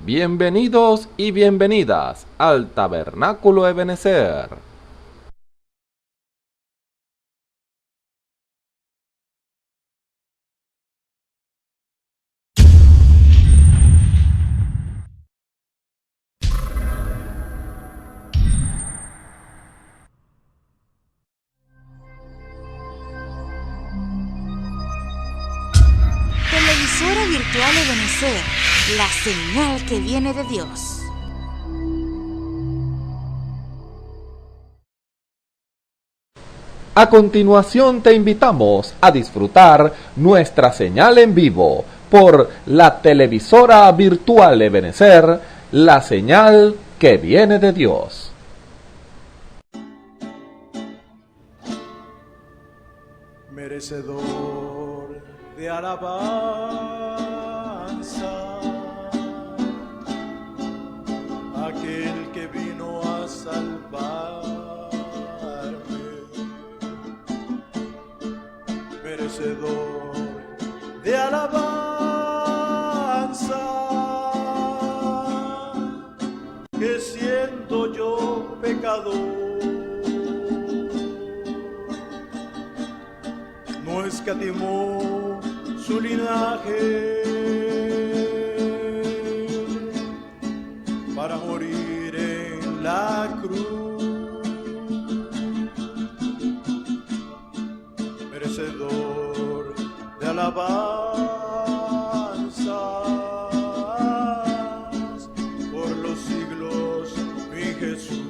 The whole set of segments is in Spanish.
Bienvenidos y bienvenidas al Tabernáculo Ebenezer. Televisora virtual Ebenezer, la señal que viene de Dios. A continuación te invitamos a disfrutar nuestra señal en vivo por la televisora virtual Ebenezer, la señal que viene de Dios. Merecedor de alabanza, aquel que vino a salvarme, merecedor de alabanza, que siendo yo pecador, no escatimó su linaje para morir en la cruz, merecedor de alabanzas por los siglos, mi Jesús.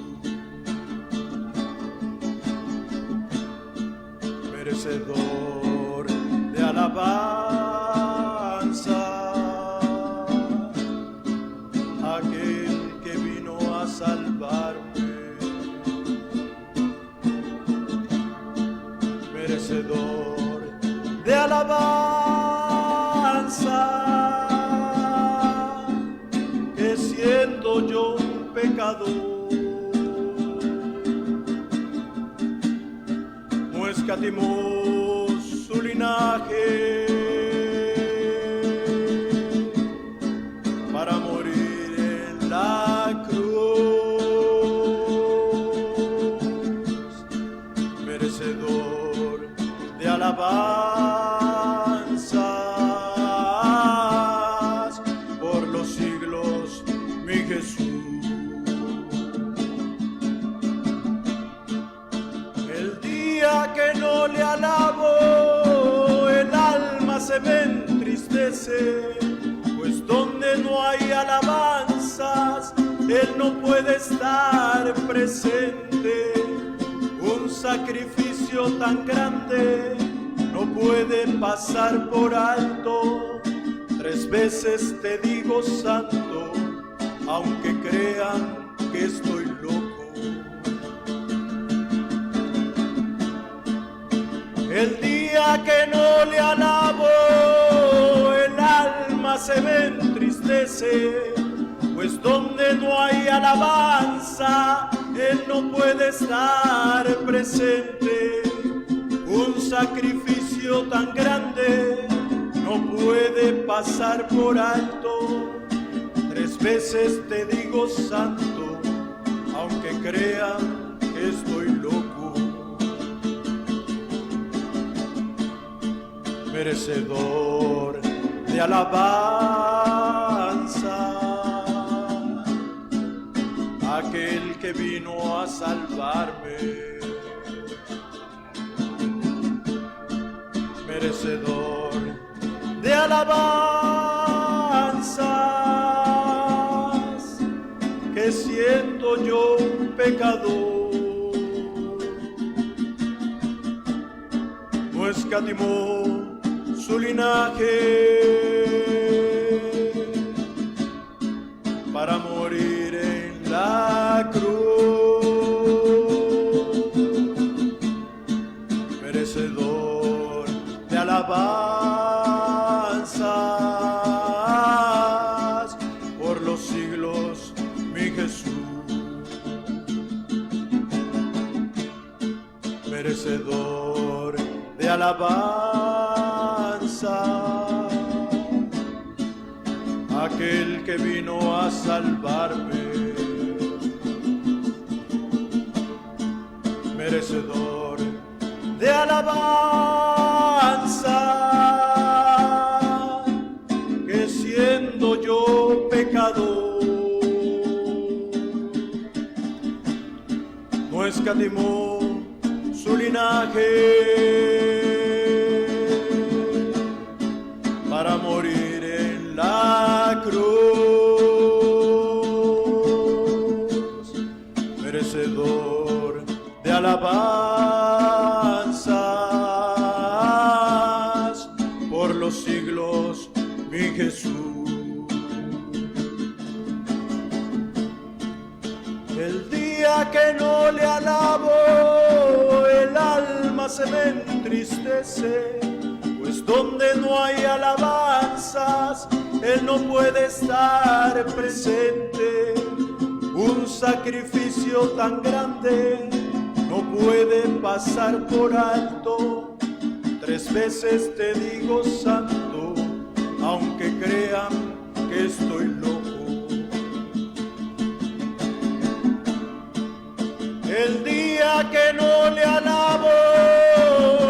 Merecedor de alabanza, aquel que vino a salvarme, merecedor de alabanza, que siendo yo un pecador, escatimó su linaje para morir en la cruz, merecedor de alabanzas por los siglos, mi Jesús. Que no le alabo, el alma se me entristece, pues donde no hay alabanzas, Él no puede estar presente. Un sacrificio tan grande no puede pasar por alto. 3 veces te digo santo, aunque crean que estoy loco. El día que no le alabo, el alma se me entristece, pues donde no hay alabanza, Él no puede estar presente. Un sacrificio tan grande no puede pasar por alto. 3 veces te digo santo, aunque crean que estoy loco. Merecedor de alabanza, aquel que vino a salvarme, merecedor de alabanzas, que siendo yo un pecador, no escatimó su linaje para morir en la cruz, merecedor de alabanzas por los siglos, mi Jesús. Merecedor de alabanza, aquel que vino a salvarme, merecedor de alabanza, que siendo yo pecador, no escatimó su linaje para morir en la cruz, merecedor de alabanzas por los siglos, mi Jesús. El día que no le alabo, el alma se me entristece, pues donde no hay alabanzas, Él no puede estar presente. Un sacrificio tan grande no puede pasar por alto. 3 veces te digo santo, aunque crean que estoy loco. El día que no le alabo,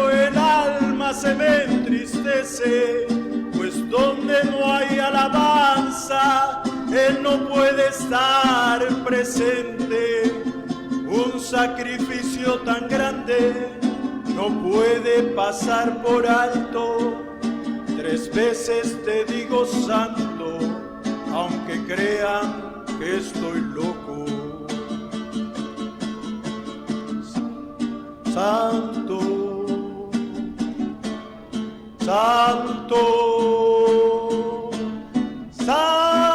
el alma se me entristece, pues donde no hay alabanza, Él no puede estar presente. Un sacrificio tan grande no puede pasar por alto. 3 veces te digo santo, aunque crean que estoy loco. Santo, santo, santo.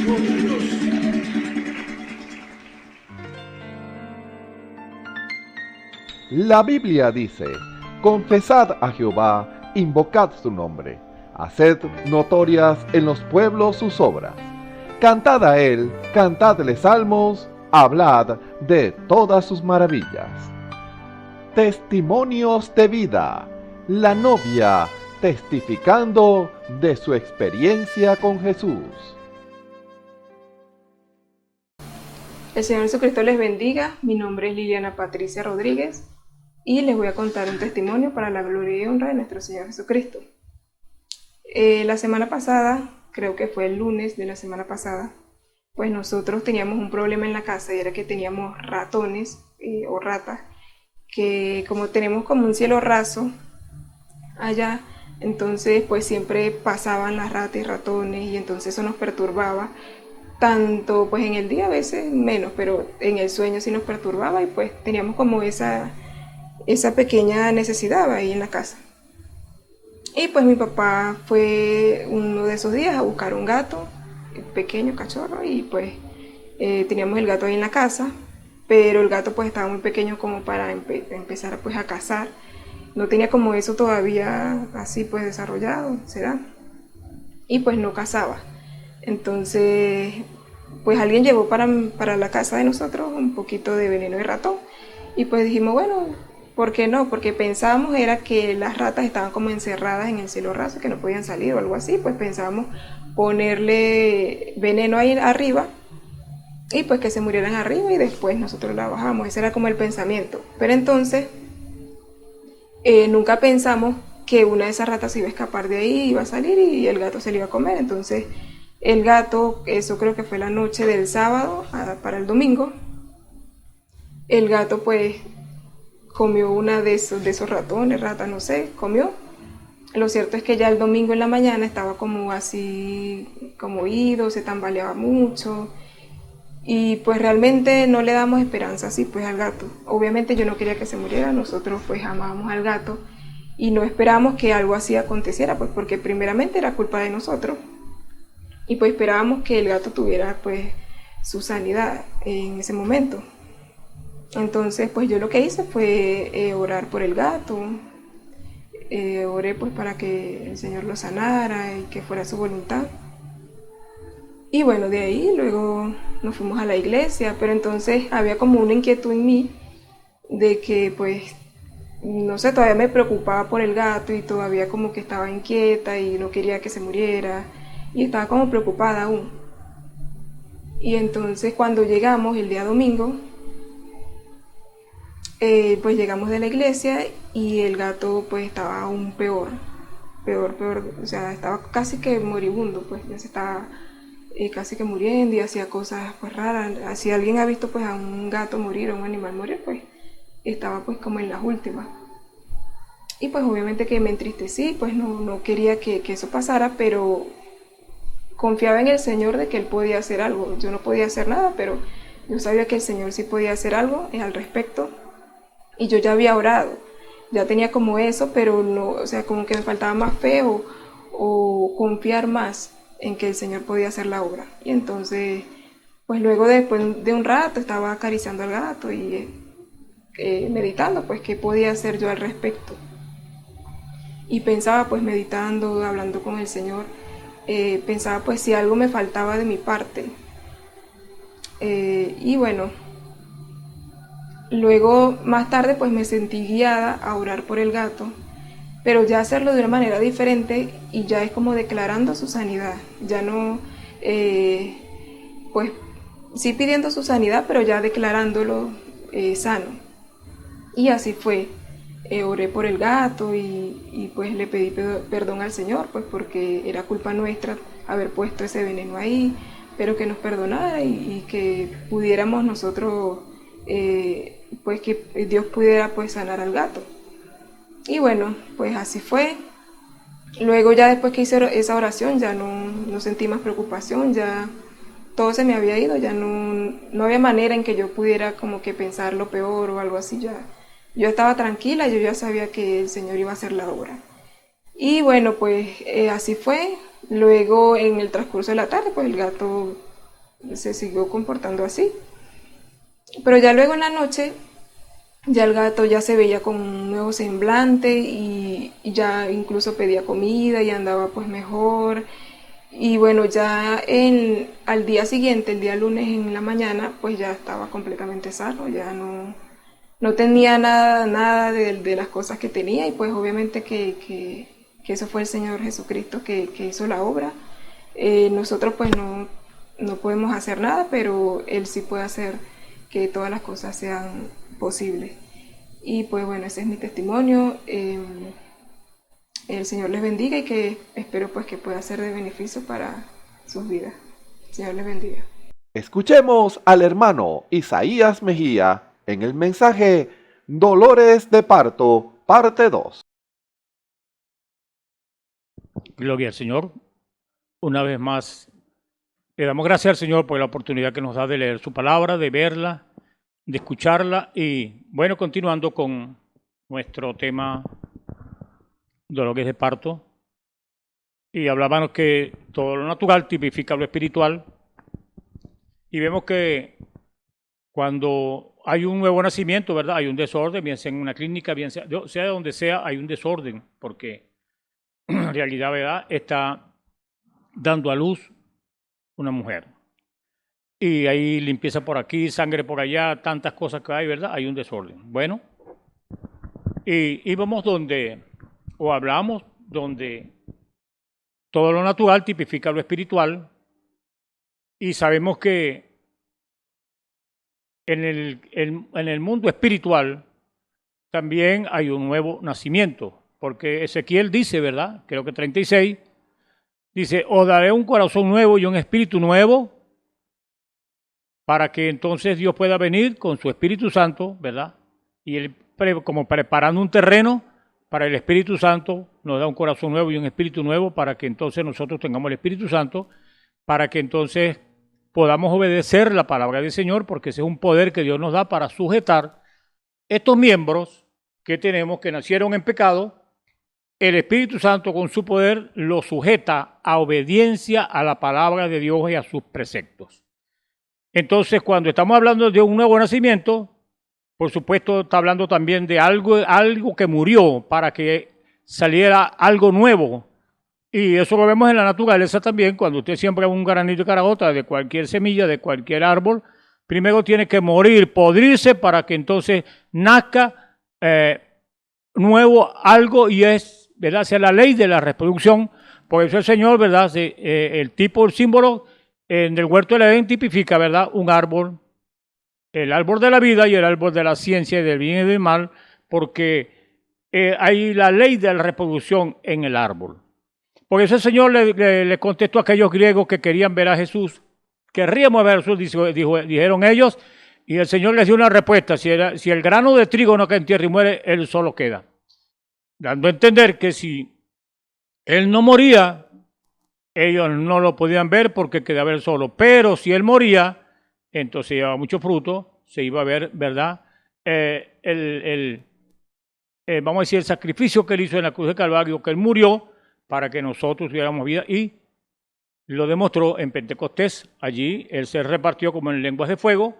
Oh, Dios. La Biblia dice: confesad a Jehová, invocad su nombre, haced notorias en los pueblos sus obras. Cantad a él, cantadle salmos, hablad de todas sus maravillas. Testimonios de vida. La novia testificando de su experiencia con Jesús. El Señor Jesucristo les bendiga. Mi nombre es Liliana Patricia Rodríguez y les voy a contar un testimonio para la gloria y honra de nuestro Señor Jesucristo. La semana pasada, creo que fue el lunes de la semana pasada, pues nosotros teníamos un problema en la casa y era que teníamos ratones o ratas, que como tenemos como un cielo raso allá, entonces pues siempre pasaban las ratas y ratones y entonces eso nos perturbaba. Tanto pues en el día a veces menos, pero en el sueño sí nos perturbaba y pues teníamos como esa pequeña necesidad ahí en la casa. Y pues mi papá fue uno de esos días a buscar un gato, pequeño cachorro, y pues teníamos el gato ahí en la casa, pero el gato pues estaba muy pequeño como para empezar pues a cazar. No tenía como eso todavía así pues desarrollado, ¿será? Y pues no cazaba. Entonces, pues alguien llevó para la casa de nosotros un poquito de veneno de ratón. Y pues dijimos, bueno, ¿por qué no? Porque pensábamos era que las ratas estaban como encerradas en el cielo raso, que no podían salir o algo así. Pues pensábamos ponerle veneno ahí arriba y pues que se murieran arriba y después nosotros la bajamos. Ese era como el pensamiento. Pero entonces, nunca pensamos que una de esas ratas se iba a escapar de ahí, iba a salir y el gato se le iba a comer. Entonces el gato, eso creo que fue la noche del sábado para el domingo, el gato pues comió una de esos ratones, rata, no sé, comió. Lo cierto es que ya el domingo en la mañana estaba como así, como oído, se tambaleaba mucho. Y pues realmente no le damos esperanza así pues al gato. Obviamente yo no quería que se muriera, nosotros pues amábamos al gato y no esperábamos que algo así aconteciera, pues porque primeramente era culpa de nosotros. Y pues esperábamos que el gato tuviera pues su sanidad en ese momento. Entonces pues yo lo que hice fue orar por el gato. Oré pues para que el Señor lo sanara y que fuera su voluntad. Y bueno, de ahí luego nos fuimos a la iglesia, pero entonces había como una inquietud en mí de que pues, no sé, todavía me preocupaba por el gato y todavía como que estaba inquieta y no quería que se muriera y estaba como preocupada aún. Y entonces cuando llegamos el día domingo, pues llegamos de la iglesia y el gato pues estaba aún peor, peor, o sea, estaba casi que moribundo, pues ya se estaba casi que muriendo y hacía cosas pues raras. Si alguien ha visto pues a un gato morir o un animal morir, pues estaba pues como en las últimas. Y pues obviamente que me entristecí, pues no quería que eso pasara, pero confiaba en el Señor de que Él podía hacer algo. Yo no podía hacer nada, pero yo sabía que el Señor sí podía hacer algo al respecto. Y yo ya había orado, ya tenía como eso, pero no, o sea, como que me faltaba más fe o confiar más en que el Señor podía hacer la obra. Y entonces, pues luego después de un rato estaba acariciando al gato y meditando, pues qué podía hacer yo al respecto. Y pensaba, pues meditando, hablando con el Señor, pensaba pues si algo me faltaba de mi parte. Y bueno, luego más tarde pues me sentí guiada a orar por el gato, pero ya hacerlo de una manera diferente y ya es como declarando su sanidad, ya no, pues sí pidiendo su sanidad, pero ya declarándolo sano. Y así fue. Oré por el gato y pues le pedí perdón al Señor, pues porque era culpa nuestra haber puesto ese veneno ahí, pero que nos perdonara y que pudiéramos nosotros, pues que Dios pudiera pues sanar al gato. Y bueno, pues así fue. Luego ya después que hice esa oración ya no sentí más preocupación, ya todo se me había ido, ya no había manera en que yo pudiera como que pensar lo peor o algo así, ya yo estaba tranquila, yo ya sabía que el Señor iba a hacer la obra. Y bueno, pues así fue. Luego en el transcurso de la tarde, pues el gato se siguió comportando así. Pero ya luego en la noche, ya el gato ya se veía con un nuevo semblante y ya incluso pedía comida y andaba pues mejor. Y bueno, ya al día siguiente, el día lunes en la mañana, pues ya estaba completamente sano, ya no tenía nada de las cosas que tenía y pues obviamente que eso fue el Señor Jesucristo que hizo la obra. Nosotros pues no podemos hacer nada, pero Él sí puede hacer que todas las cosas sean posibles. Y pues bueno, ese es mi testimonio. El Señor les bendiga y que espero pues que pueda ser de beneficio para sus vidas. El Señor les bendiga. Escuchemos al hermano Isaías Mejía en el mensaje Dolores de Parto, parte 2. Gloria al Señor. Una vez más, le damos gracias al Señor por la oportunidad que nos da de leer su palabra, de verla, de escucharla y, bueno, continuando con nuestro tema dolores de parto. Y hablábamos que todo lo natural tipifica lo espiritual y vemos que cuando hay un nuevo nacimiento, ¿verdad? Hay un desorden, bien sea en una clínica, bien sea de donde sea, hay un desorden, porque en realidad, ¿verdad? Está dando a luz una mujer. Y hay limpieza por aquí, sangre por allá, tantas cosas que hay, ¿verdad? Hay un desorden. Bueno, y íbamos hablamos donde todo lo natural tipifica lo espiritual y sabemos que en el mundo espiritual también hay un nuevo nacimiento, porque Ezequiel dice, ¿verdad? Creo que 36, dice, os daré un corazón nuevo y un espíritu nuevo para que entonces Dios pueda venir con su Espíritu Santo, ¿verdad? Y Él, como preparando un terreno para el Espíritu Santo, nos da un corazón nuevo y un espíritu nuevo para que entonces nosotros tengamos el Espíritu Santo, para que entonces podamos obedecer la palabra del Señor, porque ese es un poder que Dios nos da para sujetar estos miembros que tenemos, que nacieron en pecado. El Espíritu Santo con su poder los sujeta a obediencia a la palabra de Dios y a sus preceptos. Entonces, cuando estamos hablando de un nuevo nacimiento, por supuesto está hablando también de algo que murió para que saliera algo nuevo Y eso lo vemos en la naturaleza también, cuando usted siembra un granito de caraota de cualquier semilla, de cualquier árbol, primero tiene que morir, podrirse para que entonces nazca nuevo algo y es, ¿verdad? Sea la ley de la reproducción. Por eso el Señor, ¿verdad? El tipo, el símbolo en el huerto del Edén tipifica, ¿verdad? Un árbol, el árbol de la vida y el árbol de la ciencia y del bien y del mal, porque hay la ley de la reproducción en el árbol. Por eso el Señor le contestó a aquellos griegos que querían ver a Jesús. Querríamos ver a Jesús, dijeron ellos, y el Señor les dio una respuesta. Si el grano de trigo no cae en tierra y muere, él solo queda. Dando a entender que si él no moría, ellos no lo podían ver porque quedaba él solo. Pero si él moría, entonces llevaba mucho fruto, se iba a ver, ¿verdad? Vamos a decir, el sacrificio que él hizo en la cruz de Calvario, que él murió para que nosotros tuviéramos vida, y lo demostró en Pentecostés. Allí él se repartió como en lenguas de fuego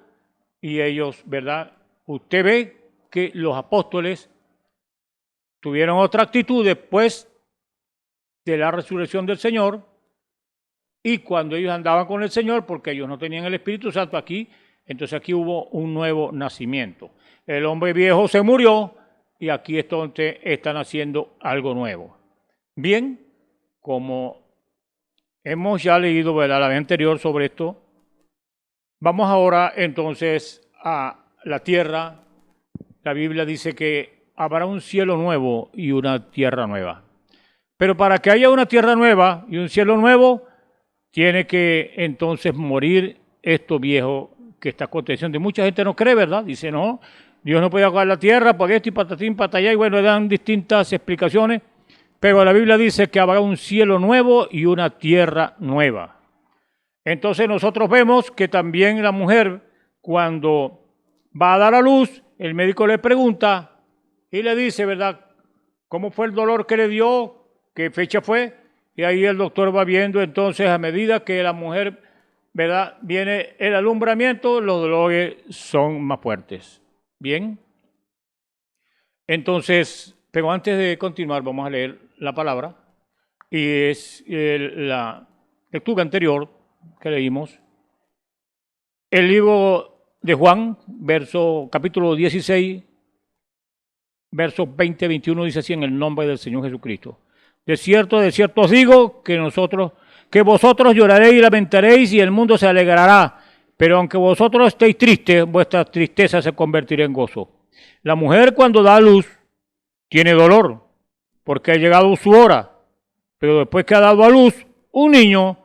y ellos, ¿verdad? Usted ve que los apóstoles tuvieron otra actitud después de la resurrección del Señor y cuando ellos andaban con el Señor, porque ellos no tenían el Espíritu Santo aquí, entonces aquí hubo un nuevo nacimiento. El hombre viejo se murió y aquí entonces están haciendo algo nuevo. Bien, como hemos ya leído, ¿verdad?, la vez anterior sobre esto, vamos ahora entonces a la tierra. La Biblia dice que habrá un cielo nuevo y una tierra nueva. Pero para que haya una tierra nueva y un cielo nuevo, tiene que entonces morir esto viejo que está aconteciendo. Y mucha gente no cree, ¿verdad? Dice, no, Dios no puede acabar la tierra por esto y patatín, patallá, y bueno, le dan distintas explicaciones. Pero la Biblia dice que habrá un cielo nuevo y una tierra nueva. Entonces nosotros vemos que también la mujer, cuando va a dar a luz, el médico le pregunta y le dice, ¿verdad?, ¿cómo fue el dolor que le dio? ¿Qué fecha fue? Y ahí el doctor va viendo entonces a medida que la mujer, ¿verdad?, viene el alumbramiento, los dolores son más fuertes. Bien. Entonces, pero antes de continuar vamos a leer la palabra y es la lectura anterior que leímos. El libro de Juan, capítulo 16, versos 20-21 dice así: en el nombre del Señor Jesucristo. De cierto os digo que vosotros lloraréis y lamentaréis y el mundo se alegrará, pero aunque vosotros estéis tristes, vuestra tristeza se convertirá en gozo. La mujer cuando da a luz tiene dolor, porque ha llegado su hora, pero después que ha dado a luz un niño,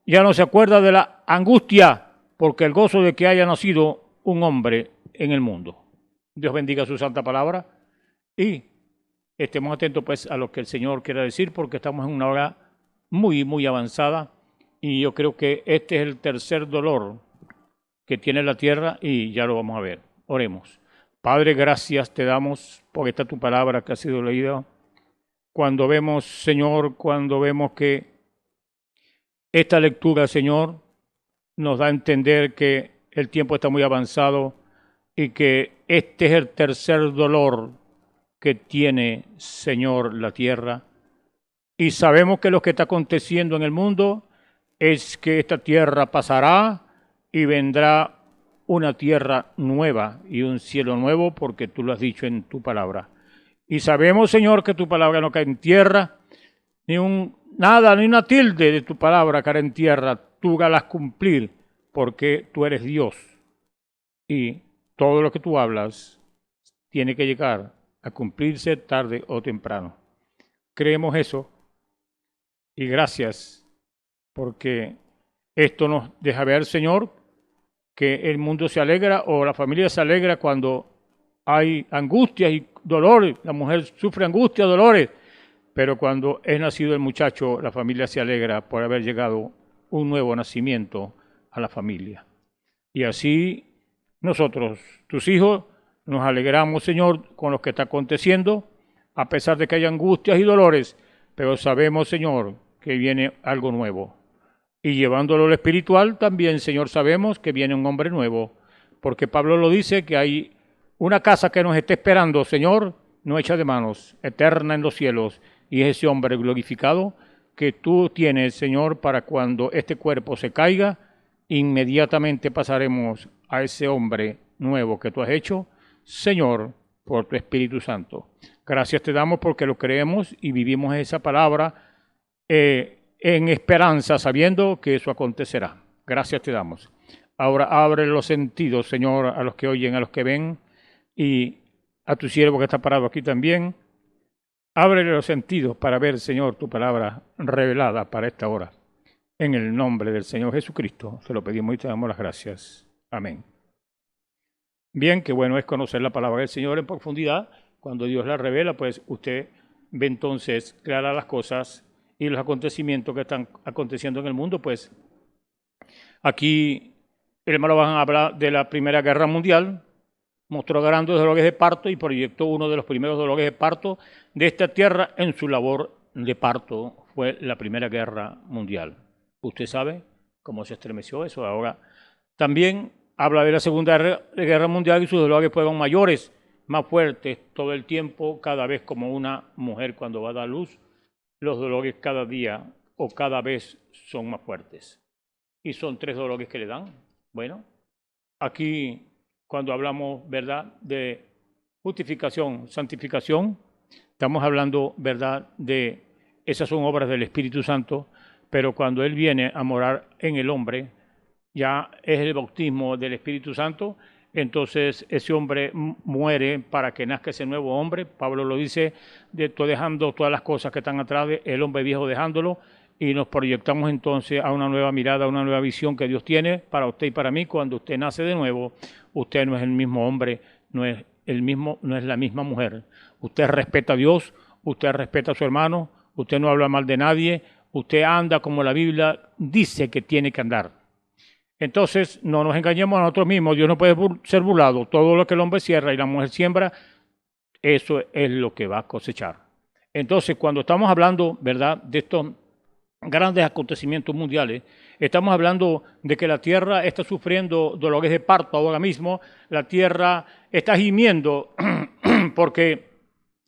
ya no se acuerda de la angustia, porque el gozo de que haya nacido un hombre en el mundo. Dios bendiga su santa palabra y estemos atentos pues a lo que el Señor quiera decir, porque estamos en una hora muy, muy avanzada y yo creo que este es el tercer dolor que tiene la tierra y ya lo vamos a ver. Oremos. Padre, gracias te damos por esta tu palabra que ha sido leída. Cuando vemos, Señor, que esta lectura, Señor, nos da a entender que el tiempo está muy avanzado y que este es el tercer dolor que tiene, Señor, la tierra. Y sabemos que lo que está aconteciendo en el mundo es que esta tierra pasará y vendrá una tierra nueva y un cielo nuevo, porque tú lo has dicho en tu palabra. Y sabemos, Señor, que tu palabra no cae en tierra, ni una tilde de tu palabra cae en tierra. Tú la harás cumplir, porque tú eres Dios. Y todo lo que tú hablas tiene que llegar a cumplirse tarde o temprano. Creemos eso. Y gracias, porque esto nos deja ver, Señor, que el mundo se alegra o la familia se alegra cuando hay angustias y dolores. La mujer sufre angustia, dolores, pero cuando es nacido el muchacho, la familia se alegra por haber llegado un nuevo nacimiento a la familia. Y así nosotros, tus hijos, nos alegramos, Señor, con lo que está aconteciendo, a pesar de que hay angustias y dolores, pero sabemos, Señor, que viene algo nuevo. Y llevándolo a lo espiritual, también, Señor, sabemos que viene un hombre nuevo, porque Pablo lo dice, que hay una casa que nos está esperando, Señor, no hecha de manos, eterna en los cielos, y es ese hombre glorificado que tú tienes, Señor, para cuando este cuerpo se caiga, inmediatamente pasaremos a ese hombre nuevo que tú has hecho, Señor, por tu Espíritu Santo. Gracias te damos porque lo creemos y vivimos esa palabra en esperanza, sabiendo que eso acontecerá. Gracias te damos. Ahora abre los sentidos, Señor, a los que oyen, a los que ven, y a tu siervo que está parado aquí también. Ábrele los sentidos para ver, Señor, tu palabra revelada para esta hora. En el nombre del Señor Jesucristo, te lo pedimos y te damos las gracias. Amén. Bien, qué bueno es conocer la palabra del Señor en profundidad. Cuando Dios la revela, pues usted ve entonces claras las cosas y los acontecimientos que están aconteciendo en el mundo. Pues aquí el hermano va a hablar de la Primera Guerra Mundial. Mostró grandes dolores de parto y proyectó uno de los primeros dolores de parto de esta tierra en su labor de parto. Fue la Primera Guerra Mundial. Usted sabe cómo se estremeció eso. Ahora también habla de la Segunda Guerra Mundial y sus dolores fueron mayores, más fuertes todo el tiempo, cada vez como una mujer cuando va a dar luz. Los dolores cada día o cada vez son más fuertes. Y son 3 dolores que le dan. Bueno, aquí cuando hablamos, ¿verdad?, de justificación, santificación, estamos hablando, ¿verdad?, de esas son obras del Espíritu Santo, pero cuando Él viene a morar en el hombre, ya es el bautismo del Espíritu Santo, entonces ese hombre muere para que nazca ese nuevo hombre. Pablo lo dice, dejando todas las cosas que están atrás, el hombre viejo dejándolo, y nos proyectamos entonces a una nueva mirada, a una nueva visión que Dios tiene para usted y para mí. Cuando usted nace de nuevo, usted no es el mismo hombre, no es la misma mujer. Usted respeta a Dios, usted respeta a su hermano, usted no habla mal de nadie, usted anda como la Biblia dice que tiene que andar. Entonces, no nos engañemos a nosotros mismos, Dios no puede ser burlado. Todo lo que el hombre cierra y la mujer siembra, eso es lo que va a cosechar. Entonces, cuando estamos hablando, ¿verdad?, de estos grandes acontecimientos mundiales, estamos hablando de que la tierra está sufriendo dolores de parto ahora mismo, la tierra está gimiendo porque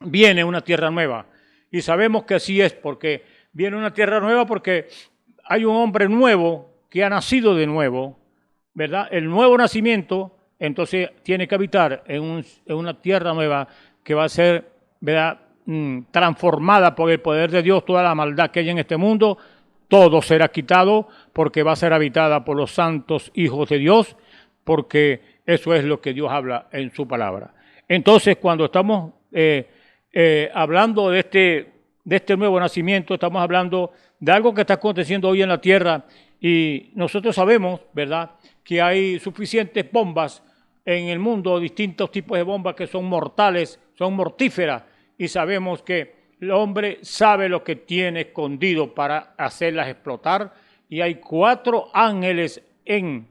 viene una tierra nueva. Y sabemos que así es, porque viene una tierra nueva porque hay un hombre nuevo que ha nacido de nuevo, ¿verdad? El nuevo nacimiento, entonces tiene que habitar en una tierra nueva que va a ser, ¿verdad?, transformada por el poder de Dios. Toda la maldad que hay en este mundo, todo será quitado porque va a ser habitada por los santos hijos de Dios, porque eso es lo que Dios habla en su palabra. Entonces, cuando estamos hablando de este nuevo nacimiento, estamos hablando de algo que está aconteciendo hoy en la tierra, y nosotros sabemos, ¿verdad?, que hay suficientes bombas en el mundo, distintos tipos de bombas que son mortales, son mortíferas, y sabemos que el hombre sabe lo que tiene escondido para hacerlas explotar, y hay 4 ángeles en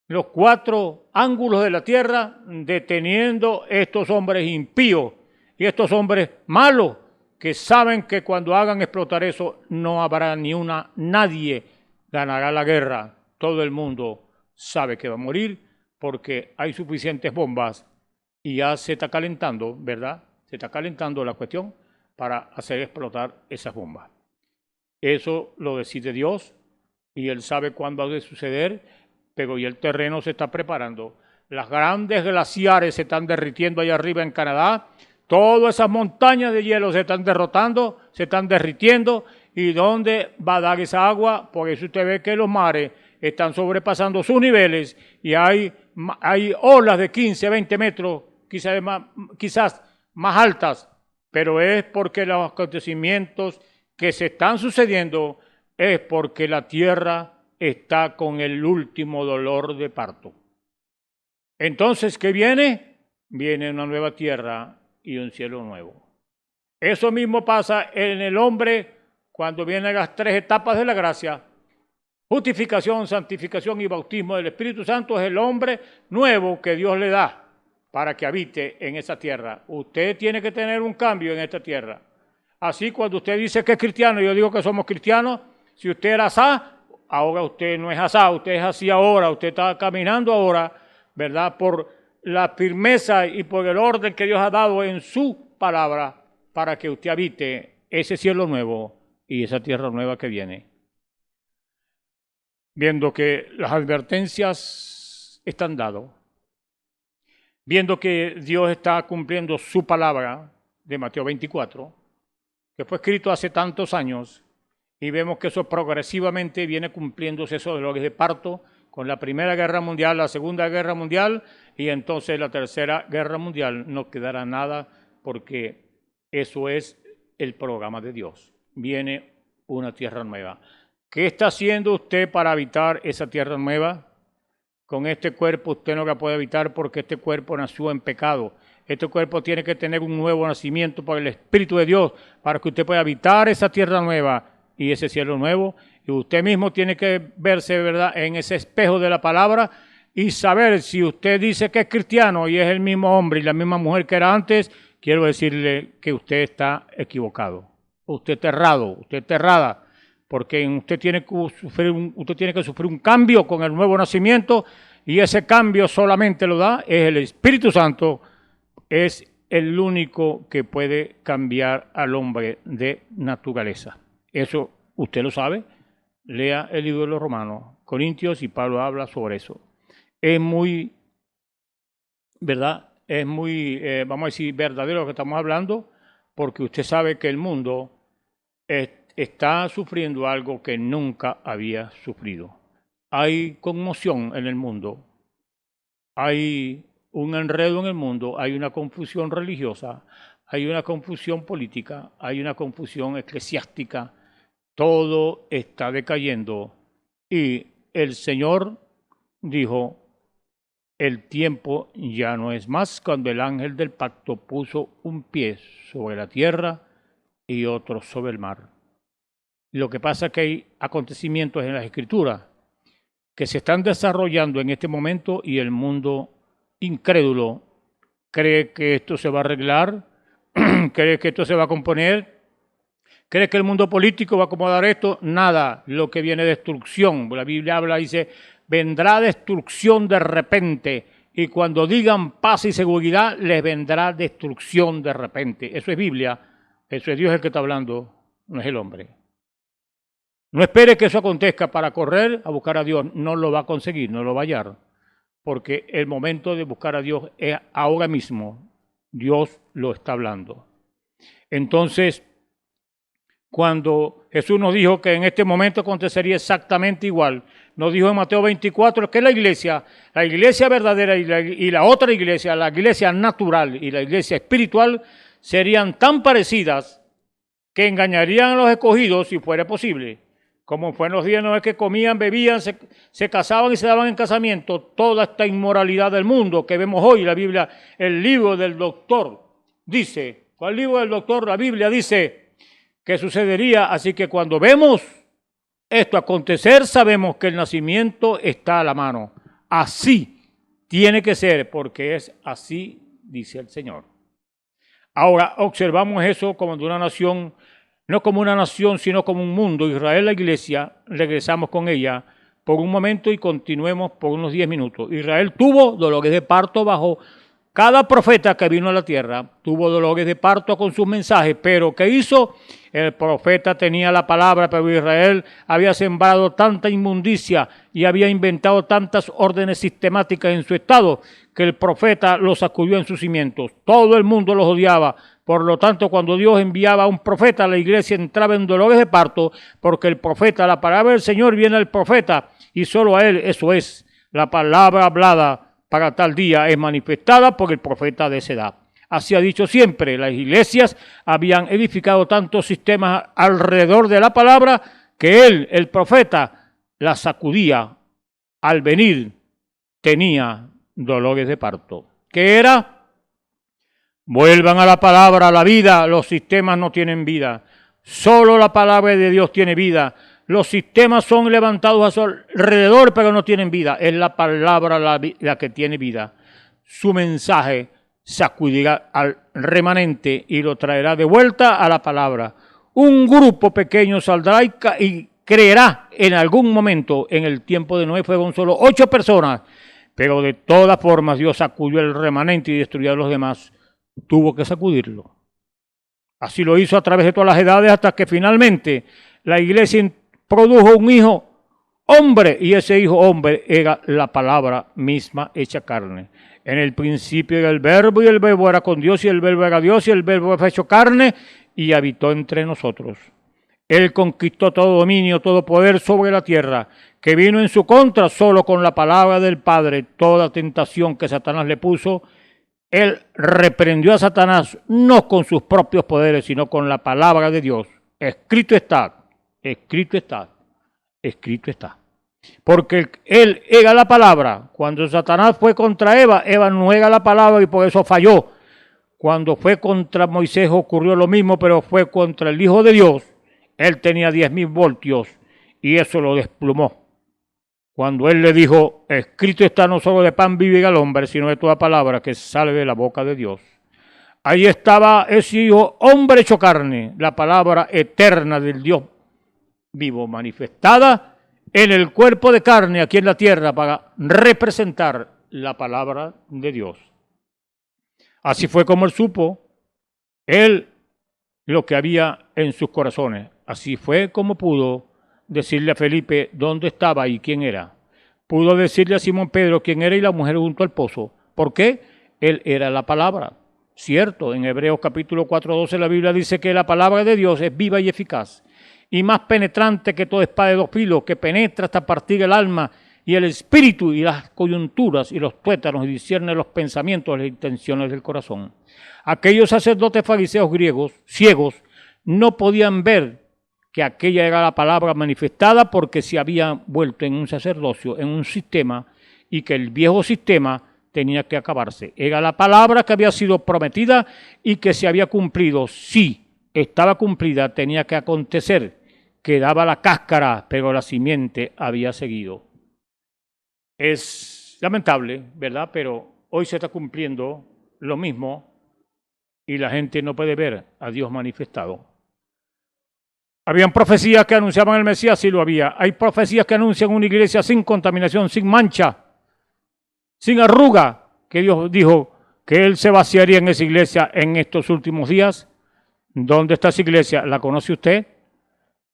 los 4 ángulos de la tierra deteniendo estos hombres impíos y estos hombres malos que saben que cuando hagan explotar eso no habrá nadie ganará la guerra. Todo el mundo sabe que va a morir porque hay suficientes bombas y ya se está calentando, ¿verdad? Se está calentando la cuestión para hacer explotar esas bombas. Eso lo decide Dios y Él sabe cuándo ha de suceder, pero ya el terreno se está preparando. Las grandes glaciares se están derritiendo allá arriba en Canadá. Todas esas montañas de hielo se están derrotando, se están derritiendo. ¿Y dónde va a dar esa agua? Por eso usted ve que los mares están sobrepasando sus niveles y hay olas de 15, 20 metros, quizás más altas, pero es porque los acontecimientos que se están sucediendo es porque la tierra está con el último dolor de parto. Entonces, ¿qué viene? Viene una nueva tierra y un cielo nuevo. Eso mismo pasa en el hombre cuando vienen las 3 etapas de la gracia. Justificación, santificación y bautismo del Espíritu Santo es el hombre nuevo que Dios le da para que habite en esa tierra. Usted tiene que tener un cambio en esta tierra. Así cuando usted dice que es cristiano, yo digo que somos cristianos, si usted era asá, ahora usted no es asá, usted es así ahora, usted está caminando ahora, ¿verdad? Por la firmeza y por el orden que Dios ha dado en su palabra para que usted habite ese cielo nuevo y esa tierra nueva que viene. Viendo que las advertencias están dadas, viendo que Dios está cumpliendo su palabra de Mateo 24, que fue escrito hace tantos años, y vemos que eso progresivamente viene cumpliéndose, esos dolores de parto, con la Primera Guerra Mundial, la Segunda Guerra Mundial, y entonces la Tercera Guerra Mundial. No quedará nada, porque eso es el programa de Dios. Viene una tierra nueva. ¿Qué está haciendo usted para habitar esa tierra nueva? Con este cuerpo usted no la puede habitar, porque este cuerpo nació en pecado. Este cuerpo tiene que tener un nuevo nacimiento por el Espíritu de Dios, para que usted pueda habitar esa tierra nueva y ese cielo nuevo. Y usted mismo tiene que verse, ¿verdad?, en ese espejo de la palabra y saber si usted dice que es cristiano y es el mismo hombre y la misma mujer que era antes. Quiero decirle que usted está equivocado. Usted está errado, usted está errada, porque usted tiene que sufrir un cambio con el nuevo nacimiento, y ese cambio solamente lo da es el Espíritu Santo. Es el único que puede cambiar al hombre de naturaleza. Eso usted lo sabe. Lea el libro de los Romanos, Corintios, y Pablo habla sobre eso. Es muy, ¿verdad? Es muy, vamos a decir, verdadero lo que estamos hablando, porque usted sabe que el mundo está sufriendo algo que nunca había sufrido. Hay conmoción en el mundo, hay un enredo en el mundo, hay una confusión religiosa, hay una confusión política, hay una confusión eclesiástica. Todo está decayendo, y el Señor dijo: el tiempo ya no es más, cuando el ángel del pacto puso un pie sobre la tierra y otro sobre el mar. Lo que pasa es que hay acontecimientos en las Escrituras que se están desarrollando en este momento, y el mundo incrédulo cree que esto se va a arreglar, cree que esto se va a componer, cree que el mundo político va a acomodar esto. Nada, lo que viene es destrucción. La Biblia habla, dice: vendrá destrucción de repente, y cuando digan paz y seguridad, les vendrá destrucción de repente. Eso es Biblia, eso es Dios el que está hablando, no es el hombre. No espere que eso acontezca para correr a buscar a Dios. No lo va a conseguir, no lo va a hallar, porque el momento de buscar a Dios es ahora mismo. Dios lo está hablando. Entonces, cuando Jesús nos dijo que en este momento acontecería exactamente igual, nos dijo en Mateo 24 que la iglesia verdadera y la otra iglesia, la iglesia natural y la iglesia espiritual, serían tan parecidas que engañarían a los escogidos si fuera posible. Como fue en los días, no es que comían, bebían, se casaban y se daban en casamiento. Toda esta inmoralidad del mundo que vemos hoy, la Biblia, el libro del doctor dice, ¿cuál libro del doctor? La Biblia dice que sucedería. Así que cuando vemos esto acontecer, sabemos que el nacimiento está a la mano. Así tiene que ser, porque es así, dice el Señor. Ahora observamos eso como de una nación, no como una nación, sino como un mundo. Israel, la iglesia, regresamos con ella por un momento y continuemos por unos 10 minutos. Israel tuvo dolores de parto bajo cada profeta que vino a la tierra, tuvo dolores de parto con sus mensajes, pero ¿qué hizo? El profeta tenía la palabra, pero Israel había sembrado tanta inmundicia y había inventado tantas órdenes sistemáticas en su estado que el profeta los sacudió en sus cimientos. Todo el mundo los odiaba. Por lo tanto, cuando Dios enviaba a un profeta, la iglesia entraba en dolores de parto, porque el profeta, la palabra del Señor viene al profeta, y solo a él, eso es, la palabra hablada para tal día es manifestada por el profeta de esa edad. Así ha dicho siempre, las iglesias habían edificado tantos sistemas alrededor de la palabra que él, el profeta, la sacudía. Al venir tenía dolores de parto. ¿Qué era? Vuelvan a la palabra, a la vida. Los sistemas no tienen vida. Solo la palabra de Dios tiene vida. Los sistemas son levantados a su alrededor, pero no tienen vida. Es la palabra la que tiene vida. Su mensaje sacudirá al remanente y lo traerá de vuelta a la palabra. Un grupo pequeño saldrá y creerá en algún momento. En el tiempo de Noé fueron solo 8 personas, pero de todas formas Dios sacudió el remanente y destruyó a los demás. Tuvo que sacudirlo. Así lo hizo a través de todas las edades hasta que finalmente la iglesia produjo un hijo hombre, y ese hijo hombre era la palabra misma hecha carne. En el principio era el verbo, y el verbo era con Dios, y el verbo era Dios, y el verbo fue hecho carne y habitó entre nosotros. Él conquistó todo dominio, todo poder sobre la tierra, que vino en su contra solo con la palabra del Padre. Toda tentación que Satanás le puso, él reprendió a Satanás no con sus propios poderes, sino con la palabra de Dios. Escrito está, escrito está, escrito está. Porque él era la palabra. Cuando Satanás fue contra Eva, Eva no era la palabra y por eso falló. Cuando fue contra Moisés ocurrió lo mismo, pero fue contra el Hijo de Dios. Él tenía 10.000 voltios y eso lo desplumó. Cuando él le dijo, escrito está, no solo de pan vive el hombre, sino de toda palabra que sale de la boca de Dios. Ahí estaba ese hijo, hombre hecho carne, la palabra eterna del Dios vivo, manifestada en el cuerpo de carne aquí en la tierra para representar la palabra de Dios. Así fue como él supo, él lo que había en sus corazones. Así fue como pudo decirle a Felipe dónde estaba y quién era. Pudo decirle a Simón Pedro quién era y la mujer junto al pozo. ¿Por qué? Él era la palabra. Cierto, en Hebreos capítulo 4:12 la Biblia dice que la palabra de Dios es viva y eficaz y más penetrante que toda espada de dos filos, que penetra hasta partir el alma y el espíritu y las coyunturas y los tuétanos y discierne los pensamientos y las intenciones del corazón. Aquellos sacerdotes fariseos griegos, ciegos, no podían ver que aquella era la palabra manifestada porque se había vuelto en un sacerdocio, en un sistema, y que el viejo sistema tenía que acabarse. Era la palabra que había sido prometida y que se había cumplido. Sí, estaba cumplida, tenía que acontecer. Quedaba la cáscara, pero la simiente había seguido. Es lamentable, ¿verdad? Pero hoy se está cumpliendo lo mismo y la gente no puede ver a Dios manifestado. Habían profecías que anunciaban el Mesías, sí lo había. Hay profecías que anuncian una iglesia sin contaminación, sin mancha, sin arruga, que Dios dijo que Él se vaciaría en esa iglesia en estos últimos días. ¿Dónde está esa iglesia? ¿La conoce usted?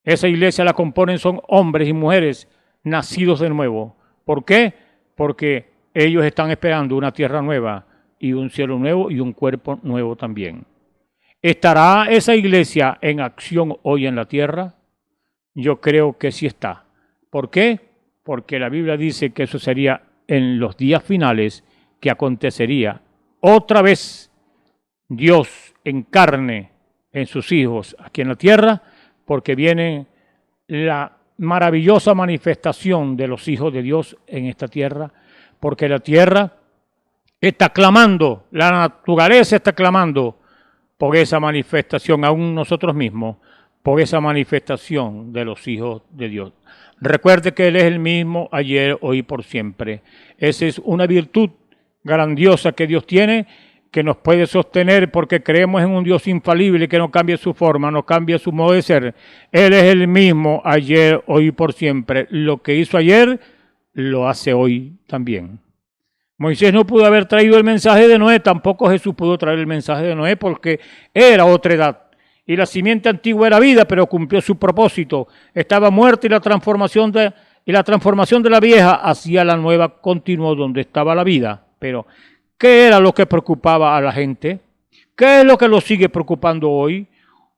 Esa iglesia la componen son hombres y mujeres nacidos de nuevo. ¿Por qué? Porque ellos están esperando una tierra nueva y un cielo nuevo y un cuerpo nuevo también. ¿Estará esa iglesia en acción hoy en la tierra? Yo creo que sí está. ¿Por qué? Porque la Biblia dice que eso sería en los días finales que acontecería. Otra vez Dios en carne en sus hijos aquí en la tierra, porque viene la maravillosa manifestación de los hijos de Dios en esta tierra, porque la tierra está clamando, la naturaleza está clamando por esa manifestación, aún nosotros mismos, por esa manifestación de los hijos de Dios. Recuerde que Él es el mismo ayer, hoy y por siempre. Esa es una virtud grandiosa que Dios tiene, que nos puede sostener porque creemos en un Dios infalible que no cambia su forma, no cambia su modo de ser. Él es el mismo ayer, hoy y por siempre. Lo que hizo ayer, lo hace hoy también. Moisés no pudo haber traído el mensaje de Noé, tampoco Jesús pudo traer el mensaje de Noé porque era otra edad. Y la simiente antigua era vida, pero cumplió su propósito. Estaba muerta y la transformación de la vieja hacia la nueva continuó donde estaba la vida. Pero, ¿qué era lo que preocupaba a la gente? ¿Qué es lo que lo sigue preocupando hoy?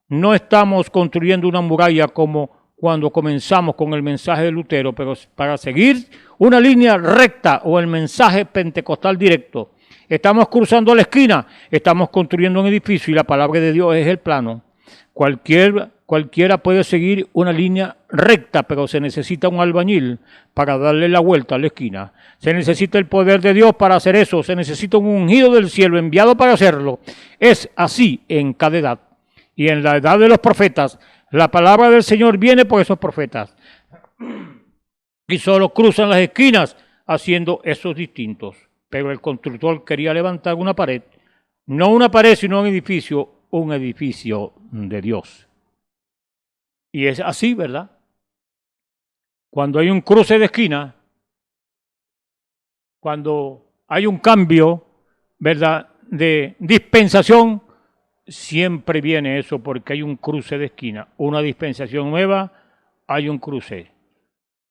No estamos construyendo una muralla como cuando comenzamos con el mensaje de Lutero, pero para seguir una línea recta o el mensaje pentecostal directo. Estamos cruzando la esquina, estamos construyendo un edificio y la palabra de Dios es el plano. Cualquiera puede seguir una línea recta, pero se necesita un albañil para darle la vuelta a la esquina. Se necesita el poder de Dios para hacer eso, se necesita un ungido del cielo enviado para hacerlo. Es así en cada edad. Y en la edad de los profetas, la palabra del Señor viene por esos profetas. Y solo cruzan las esquinas haciendo esos distintos. Pero el constructor quería levantar una pared, no una pared, sino un edificio de Dios. Y es así, ¿verdad? Cuando hay un cruce de esquina, cuando hay un cambio, ¿verdad?, de dispensación, siempre viene eso porque hay un cruce de esquina, una dispensación nueva, hay un cruce.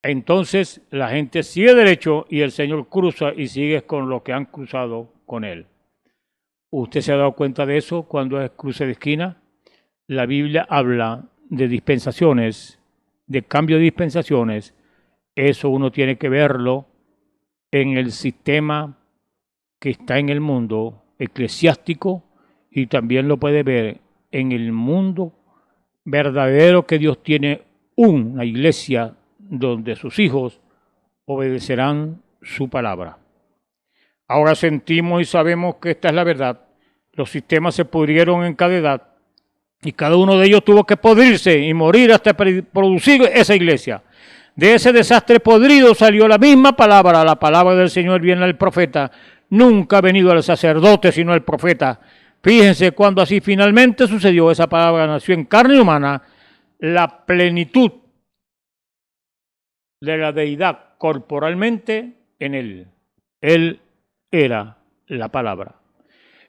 Entonces la gente sigue derecho y el Señor cruza y sigue con los que han cruzado con Él. ¿Usted se ha dado cuenta de eso cuando es cruce de esquina? La Biblia habla de dispensaciones, de cambio de dispensaciones. Eso uno tiene que verlo en el sistema que está en el mundo eclesiástico y también lo puede ver en el mundo verdadero que Dios tiene una iglesia donde sus hijos obedecerán su palabra. Ahora sentimos y sabemos que esta es la verdad. Los sistemas se pudrieron en cada edad y cada uno de ellos tuvo que podrirse y morir hasta producir esa iglesia. De ese desastre podrido salió la misma palabra, la palabra del Señor viene al profeta. Nunca ha venido al sacerdote sino al profeta. Fíjense cuando así finalmente sucedió, esa palabra nació en carne humana, la plenitud de la deidad corporalmente en él. Él era la palabra.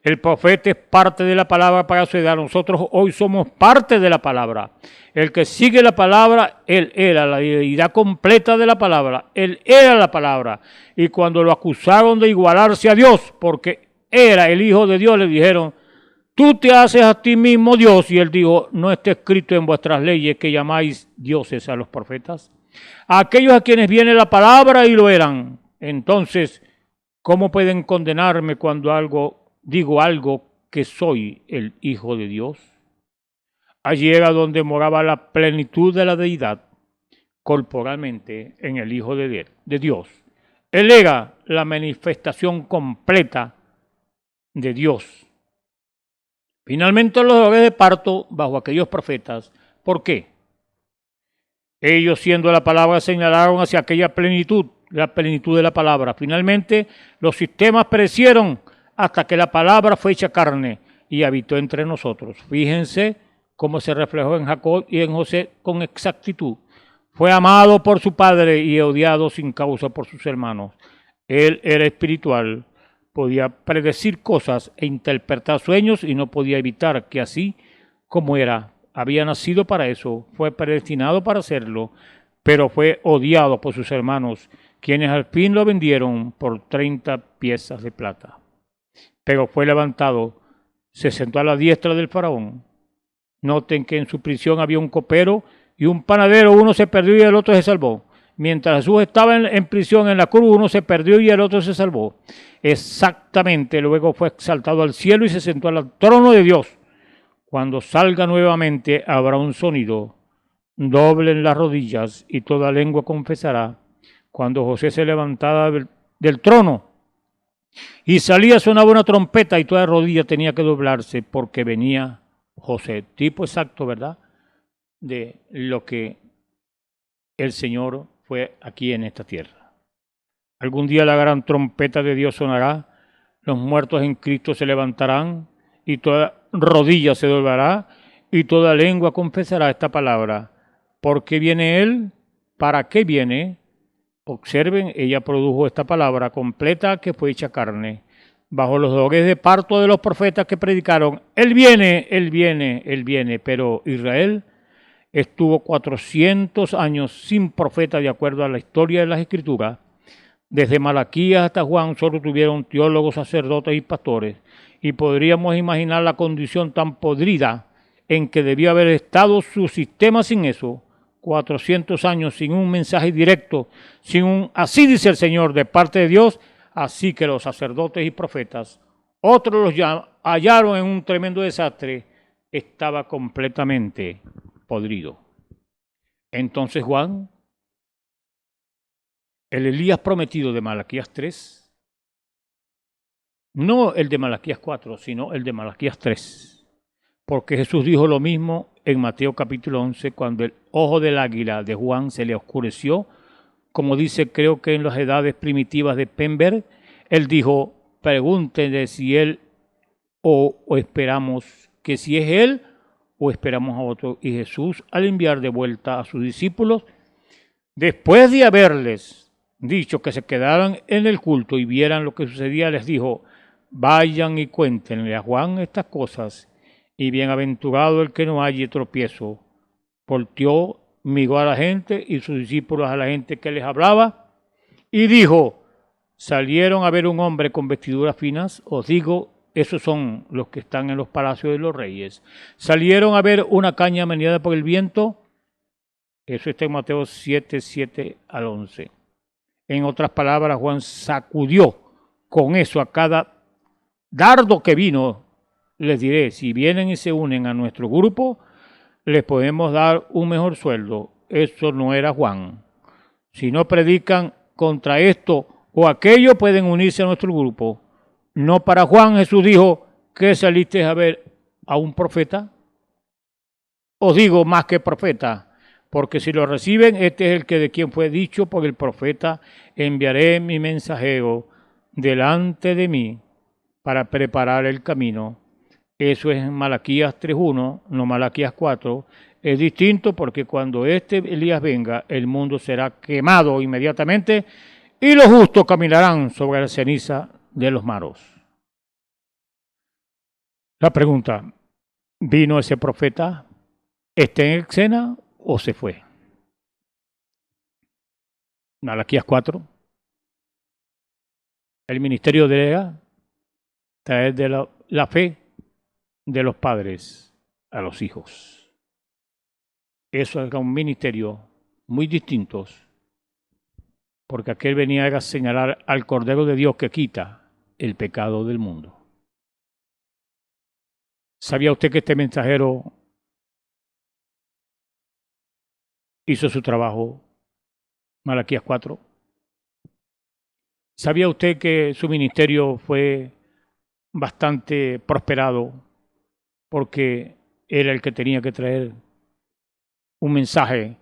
El profeta es parte de la palabra para su edad. Nosotros hoy somos parte de la palabra. El que sigue la palabra, él era la deidad completa de la palabra. Él era la palabra. Y cuando lo acusaron de igualarse a Dios, porque era el Hijo de Dios, le dijeron, tú te haces a ti mismo Dios. Y él dijo, no está escrito en vuestras leyes que llamáis dioses a los profetas. A aquellos a quienes viene la palabra y lo eran. Entonces, ¿cómo pueden condenarme cuando digo algo que soy el Hijo de Dios? Allí era donde moraba la plenitud de la deidad corporalmente en el Hijo de Dios. Él era la manifestación completa de Dios. Finalmente los dolores de parto bajo aquellos profetas. ¿Por qué? Ellos siendo la palabra señalaron hacia aquella plenitud, la plenitud de la palabra. Finalmente los sistemas perecieron hasta que la palabra fue hecha carne y habitó entre nosotros. Fíjense cómo se reflejó en Jacob y en José con exactitud. Fue amado por su padre y odiado sin causa por sus hermanos. Él era espiritual, podía predecir cosas e interpretar sueños y no podía evitar que así como era, había nacido para eso, fue predestinado para hacerlo, pero fue odiado por sus hermanos, quienes al fin lo vendieron por 30 piezas de plata. Pero fue levantado, se sentó a la diestra del faraón. Noten que en su prisión había un copero y un panadero, uno se perdió y el otro se salvó. Mientras Jesús estaba en prisión en la cruz, uno se perdió y el otro se salvó. Exactamente, luego fue exaltado al cielo y se sentó al trono de Dios. Cuando salga nuevamente habrá un sonido, doblen las rodillas y toda lengua confesará. Cuando José se levantaba del trono y salía, sonaba una trompeta y toda rodilla tenía que doblarse porque venía José. Tipo exacto, ¿verdad?, de lo que el Señor fue aquí en esta tierra. Algún día la gran trompeta de Dios sonará, los muertos en Cristo se levantarán y toda rodilla se doblará y toda lengua confesará esta palabra. ¿Por qué viene Él? ¿Para qué viene? Observen, ella produjo esta palabra completa que fue hecha carne. Bajo los dolores de parto de los profetas que predicaron, Él viene, Él viene, Él viene. Pero Israel estuvo 400 años sin profeta de acuerdo a la historia de las Escrituras. Desde Malaquías hasta Juan solo tuvieron teólogos, sacerdotes y pastores. Y podríamos imaginar la condición tan podrida en que debió haber estado su sistema sin eso. 400 años sin un mensaje directo, sin un así dice el Señor de parte de Dios. Así que los sacerdotes y profetas, otros los hallaron en un tremendo desastre, estaba completamente podrido. Entonces Juan, el Elías prometido de Malaquías 3, no el de Malaquías 4, sino el de Malaquías 3, porque Jesús dijo lo mismo en Mateo capítulo 11, cuando el ojo del águila de Juan se le oscureció, como dice, creo que en las edades primitivas de Pember, él dijo, pregúntenle si él o esperamos que si es él o esperamos a otro. Y Jesús, al enviar de vuelta a sus discípulos, después de haberles dicho que se quedaran en el culto y vieran lo que sucedía, les dijo, vayan y cuéntenle a Juan estas cosas. y bienaventurado el que no halle tropiezo. Volteó, miró a la gente y sus discípulos a la gente que les hablaba y dijo: salieron a ver un hombre con vestiduras finas, os digo, esos son los que están en los palacios de los reyes. Salieron a ver una caña meneada por el viento, eso está en Mateo 7, 7 al 11. En otras palabras, Juan sacudió con eso a cada dardo que vino. Les diré, si vienen y se unen a nuestro grupo, les podemos dar un mejor sueldo. Eso no era Juan. Si no predican contra esto o aquello, pueden unirse a nuestro grupo. No para Juan, Jesús dijo: ¿qué saliste a ver a un profeta? Os digo, más que profeta, porque si lo reciben, este es el que de quien fue dicho por el profeta: enviaré mi mensajero delante de mí para preparar el camino. Eso es en Malaquías 3.1, no Malaquías 4. Es distinto porque cuando este Elías venga, el mundo será quemado inmediatamente y los justos caminarán sobre la ceniza de los malos. La pregunta: ¿vino ese profeta? ¿Está en escena o se fue? Malaquías 4. El ministerio delega traer de la fe de los padres a los hijos. Eso era un ministerio muy distinto, porque aquel venía a señalar al Cordero de Dios que quita el pecado del mundo. ¿Sabía usted que este mensajero hizo su trabajo? Malaquías 4. ¿Sabía usted que su ministerio fue bastante prosperado porque era el que tenía que traer un mensaje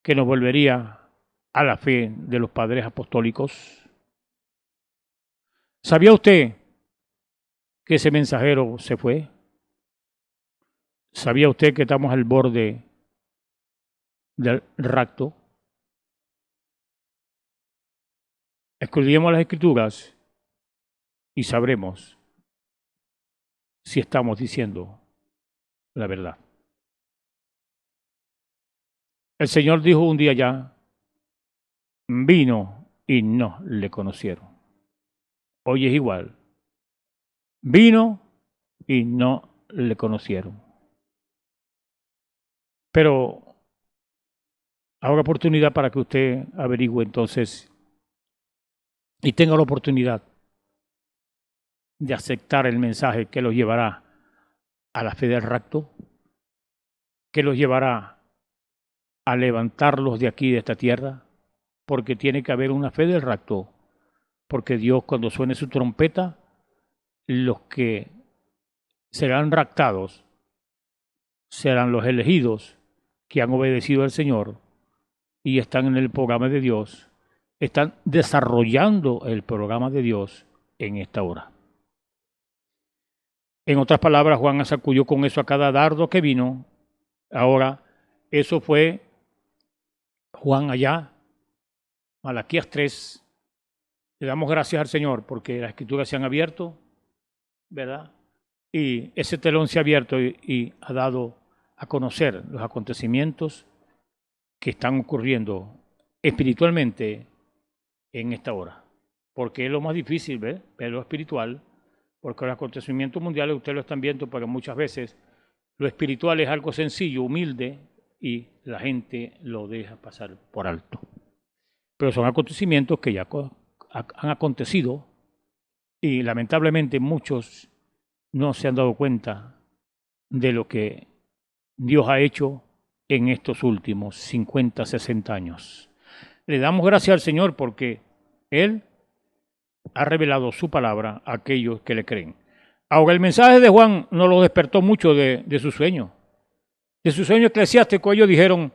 que nos volvería a la fe de los padres apostólicos? ¿Sabía usted que ese mensajero se fue? ¿Sabía usted que estamos al borde del rapto? Escudriñemos las Escrituras y sabremos si estamos diciendo la verdad. El Señor dijo un día ya: vino y no le conocieron. Hoy es igual. Vino y no le conocieron. Pero habrá oportunidad para que usted averigüe entonces y tenga la oportunidad de aceptar el mensaje que los llevará a la fe del rapto, que los llevará a levantarlos de aquí, de esta tierra, porque tiene que haber una fe del rapto, porque Dios, cuando suene su trompeta, los que serán raptados serán los elegidos que han obedecido al Señor y están en el programa de Dios, están desarrollando el programa de Dios en esta hora. En otras palabras, Juan sacudió con eso a cada dardo que vino. Ahora, eso fue Juan allá, Malaquías 3. Le damos gracias al Señor porque las Escrituras se han abierto, ¿verdad? Y ese telón se ha abierto y ha dado a conocer los acontecimientos que están ocurriendo espiritualmente en esta hora. Porque es lo más difícil, ver lo espiritual, porque los acontecimientos mundiales ustedes lo están viendo, pero muchas veces lo espiritual es algo sencillo, humilde, y la gente lo deja pasar por alto. Pero son acontecimientos que ya han acontecido y lamentablemente muchos no se han dado cuenta de lo que Dios ha hecho en estos últimos 50, 60 años. Le damos gracias al Señor porque Él ha revelado su palabra a aquellos que le creen. Ahora, el mensaje de Juan no lo despertó mucho de su sueño. De su sueño eclesiástico, ellos dijeron: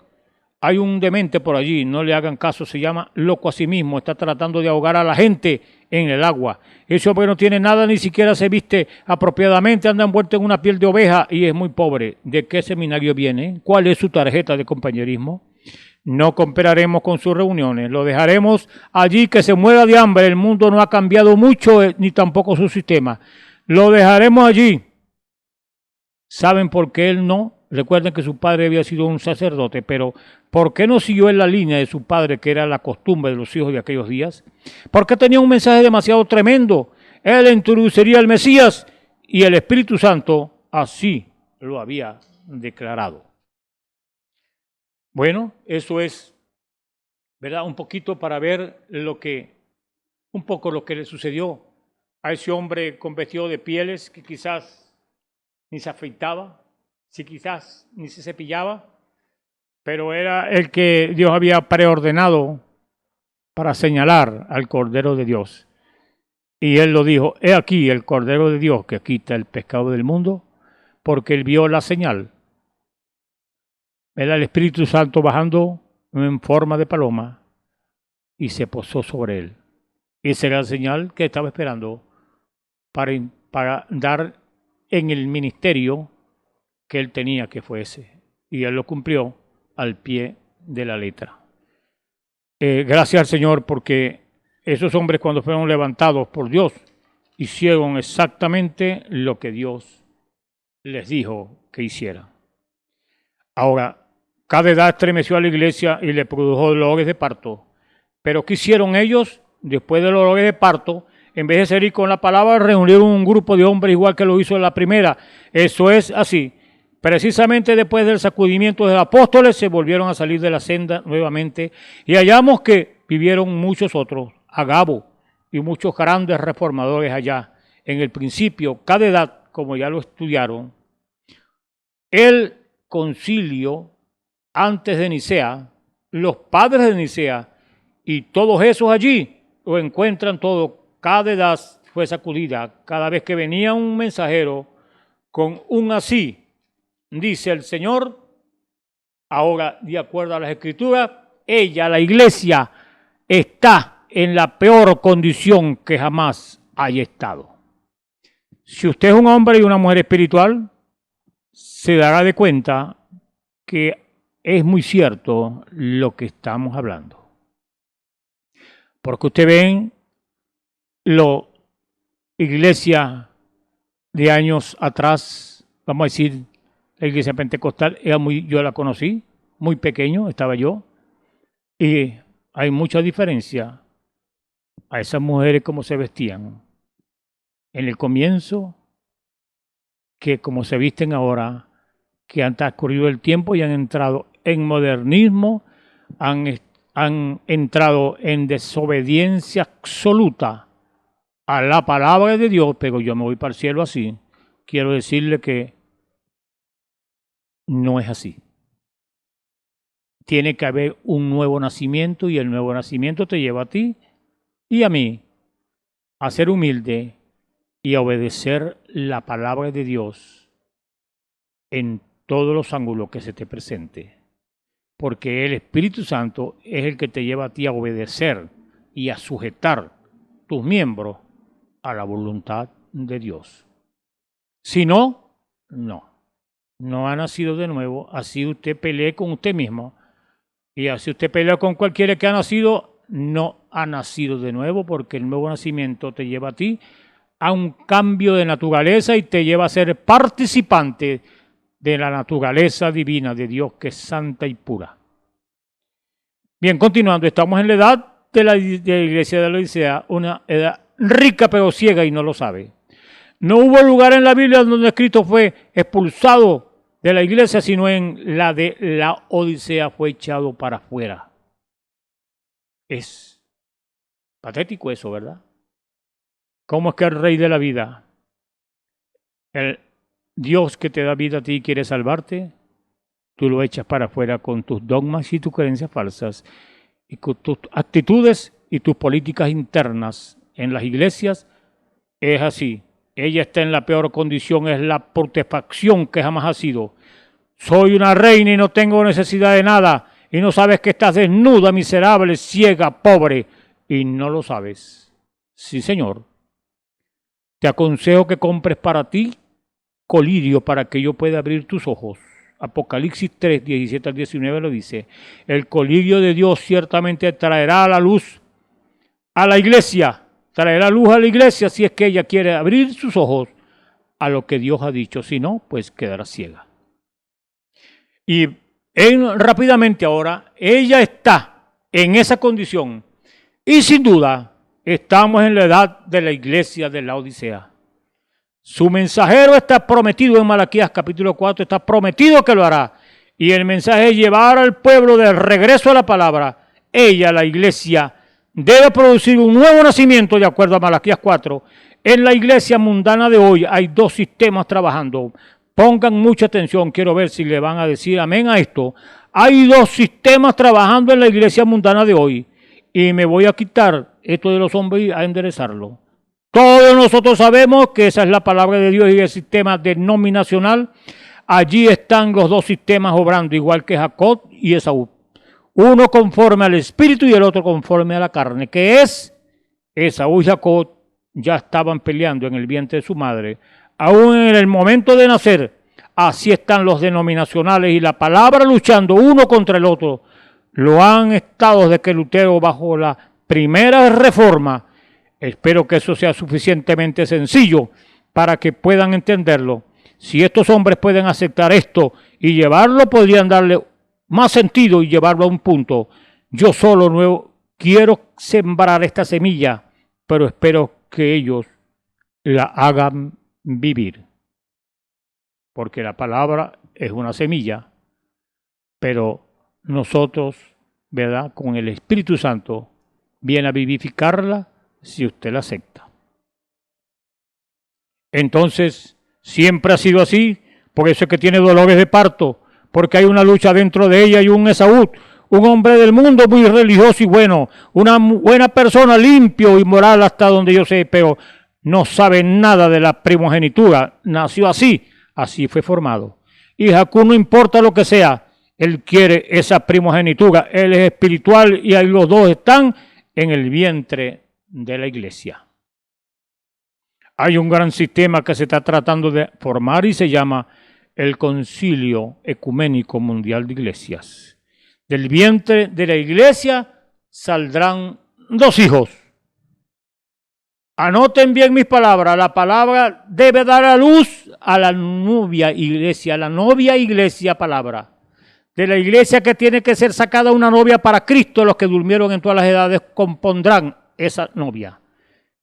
hay un demente por allí, no le hagan caso, se llama loco a sí mismo, está tratando de ahogar a la gente en el agua. Ese hombre no tiene nada, ni siquiera se viste apropiadamente, anda envuelto en una piel de oveja y es muy pobre. ¿De qué seminario viene? ¿Cuál es su tarjeta de compañerismo? No cooperaremos con sus reuniones, lo dejaremos allí que se muera de hambre. El mundo no ha cambiado mucho, ni tampoco su sistema. Lo dejaremos allí. ¿Saben por qué él no? Recuerden que su padre había sido un sacerdote, pero ¿por qué no siguió en la línea de su padre, que era la costumbre de los hijos de aquellos días? Porque tenía un mensaje demasiado tremendo. Él introduciría al Mesías y el Espíritu Santo así lo había declarado. Bueno, eso es, ¿verdad? Un poquito para ver un poco lo que le sucedió a ese hombre con vestido de pieles que quizás ni se afeitaba, si quizás ni se cepillaba, pero era el que Dios había preordenado para señalar al Cordero de Dios. Y él lo dijo: he aquí el Cordero de Dios que quita el pecado del mundo, porque él vio la señal. Era el Espíritu Santo bajando en forma de paloma y se posó sobre él. Esa era la señal que estaba esperando para dar en el ministerio que él tenía que fuese. Y él lo cumplió al pie de la letra. Gracias al Señor, porque esos hombres, cuando fueron levantados por Dios, hicieron exactamente lo que Dios les dijo que hicieran. Ahora, cada edad estremeció a la iglesia y le produjo dolores de parto. Pero ¿qué hicieron ellos después de los dolores de parto? En vez de seguir con la palabra, reunieron un grupo de hombres igual que lo hizo en la primera. Eso es así. Precisamente después del sacudimiento de los apóstoles, se volvieron a salir de la senda nuevamente. Y hallamos que vivieron muchos otros, Agabo y muchos grandes reformadores allá. En el principio, cada edad, como ya lo estudiaron, el concilio antes de Nicea, los padres de Nicea y todos esos allí lo encuentran todo. Cada edad fue sacudida. Cada vez que venía un mensajero con un así, dice el Señor, ahora, de acuerdo a las Escrituras, ella, la iglesia, está en la peor condición que jamás haya estado. Si usted es un hombre y una mujer espiritual, se dará de cuenta que es muy cierto lo que estamos hablando. Porque usted ven la iglesia de años atrás, vamos a decir, la iglesia pentecostal, yo la conocí, muy pequeño estaba yo, y hay mucha diferencia a esas mujeres como se vestían en el comienzo, que como se visten ahora, que han transcurrido el tiempo y han entrado en modernismo, han entrado en desobediencia absoluta a la palabra de Dios, pero yo me voy para el cielo así. Quiero decirle que no es así. Tiene que haber un nuevo nacimiento, y el nuevo nacimiento te lleva a ti y a mí a ser humilde y a obedecer la palabra de Dios en todos los ángulos que se te presente. Porque el Espíritu Santo es el que te lleva a ti a obedecer y a sujetar tus miembros a la voluntad de Dios. Si no, no ha nacido de nuevo. Así usted pelee con usted mismo, y así usted pelea con cualquiera que ha nacido, no ha nacido de nuevo, porque el nuevo nacimiento te lleva a ti a un cambio de naturaleza y te lleva a ser participante de la naturaleza divina de Dios, que es santa y pura. Bien, continuando, estamos en la edad de la iglesia de la Odisea, una edad rica pero ciega y no lo sabe. No hubo lugar en la Biblia donde Cristo fue expulsado de la iglesia, sino en la de la Odisea fue echado para afuera. Es patético eso, ¿verdad? ¿Cómo es que el Rey de la vida, el Dios que te da vida a ti, quiere salvarte? Tú lo echas para afuera con tus dogmas y tus creencias falsas, y con tus actitudes y tus políticas internas en las iglesias. Es así. Ella está en la peor condición, es la putrefacción que jamás ha sido. Soy una reina y no tengo necesidad de nada, y no sabes que estás desnuda, miserable, ciega, pobre, y no lo sabes. Sí, Señor. Te aconsejo que compres para ti colirio para que yo pueda abrir tus ojos. Apocalipsis 3, 17 al 19 lo dice. El colirio de Dios ciertamente traerá a la luz a la iglesia. Traerá luz a la iglesia si es que ella quiere abrir sus ojos a lo que Dios ha dicho, si no, pues quedará ciega. Y rápidamente ahora, ella está en esa condición y sin duda estamos en la edad de la iglesia de la Odisea. Su mensajero está prometido en Malaquías capítulo 4, está prometido que lo hará. Y el mensaje es llevar al pueblo de regreso a la palabra. Ella, la iglesia, debe producir un nuevo nacimiento de acuerdo a Malaquías 4. En la iglesia mundana de hoy hay dos sistemas trabajando. Pongan mucha atención, quiero ver si le van a decir amén a esto. Hay dos sistemas trabajando en la iglesia mundana de hoy. Y me voy a quitar esto de los hombres y a enderezarlo. Todos nosotros sabemos que esa es la palabra de Dios y el sistema denominacional. Allí están los dos sistemas obrando, igual que Jacob y Esaú. Uno conforme al espíritu y el otro conforme a la carne. ¿Qué es? Esaú y Jacob ya estaban peleando en el vientre de su madre. Aún en el momento de nacer, así están los denominacionales y la palabra luchando uno contra el otro. Lo han estado desde que Lutero bajo la primera reforma. Espero que eso sea suficientemente sencillo para que puedan entenderlo. Si estos hombres pueden aceptar esto y llevarlo, podrían darle más sentido y llevarlo a un punto. Yo solo no quiero sembrar esta semilla, pero espero que ellos la hagan vivir. Porque la palabra es una semilla, pero nosotros, ¿verdad?, con el Espíritu Santo, viene a vivificarla si usted la acepta. Entonces, siempre ha sido así, por eso es que tiene dolores de parto, porque hay una lucha dentro de ella y un Esaú, un hombre del mundo muy religioso y bueno, una buena persona, limpio y moral hasta donde yo sé, pero no sabe nada de la primogenitura, nació así, así fue formado. Y Jacob no importa lo que sea, él quiere esa primogenitura, él es espiritual y ahí los dos están en el vientre de la iglesia. Hay un gran sistema que se está tratando de formar y se llama el Concilio Ecuménico Mundial de Iglesias. Del vientre de la iglesia saldrán dos hijos. Anoten bien mis palabras. La palabra debe dar a luz a la novia iglesia, la novia iglesia palabra. De la iglesia que tiene que ser sacada una novia para Cristo, los que durmieron en todas las edades compondrán esa novia.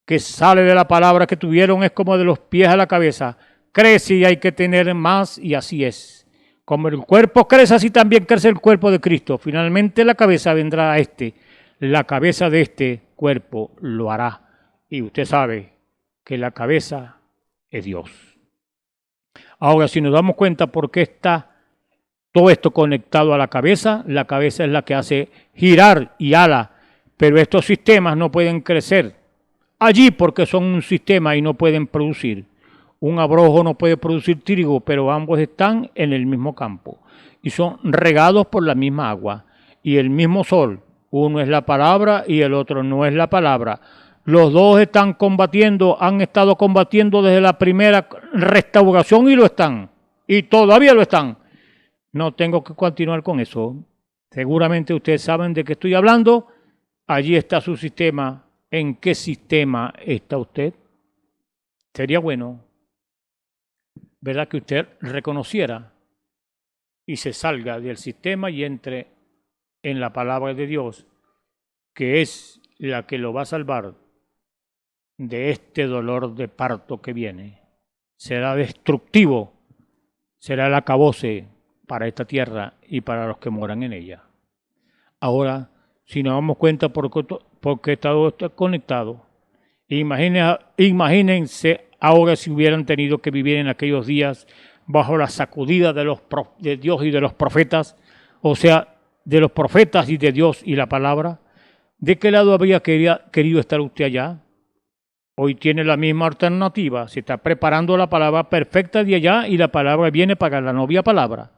Que sale de la palabra que tuvieron es como de los pies a la cabeza. Crece y hay que tener más y así es. Como el cuerpo crece, así también crece el cuerpo de Cristo. Finalmente la cabeza vendrá a la cabeza de este cuerpo lo hará. Y usted sabe que la cabeza es Dios. Ahora, si nos damos cuenta por qué está todo esto conectado a la cabeza es la que hace girar y ala. Pero estos sistemas no pueden crecer allí porque son un sistema y no pueden producir. Un abrojo no puede producir trigo, pero ambos están en el mismo campo y son regados por la misma agua y el mismo sol. Uno es la palabra y el otro no es la palabra. Los dos están combatiendo, han estado combatiendo desde la primera restauración y lo están. Y todavía lo están. No tengo que continuar con eso. Seguramente ustedes saben de qué estoy hablando. Allí está su sistema. ¿En qué sistema está usted? Sería bueno, ¿verdad?, que usted reconociera y se salga del sistema y entre en la palabra de Dios, que es la que lo va a salvar de este dolor de parto que viene. Será destructivo, será el acabose para esta tierra y para los que moran en ella. Ahora, si nos damos cuenta porque todo está conectado, imagínense ahora si hubieran tenido que vivir en aquellos días bajo la sacudida de Dios y de los profetas, o sea, de los profetas y de Dios y la palabra. ¿De qué lado habría querido estar usted allá? Hoy tiene la misma alternativa, se está preparando la palabra perfecta de allá y la palabra viene para la novia palabra.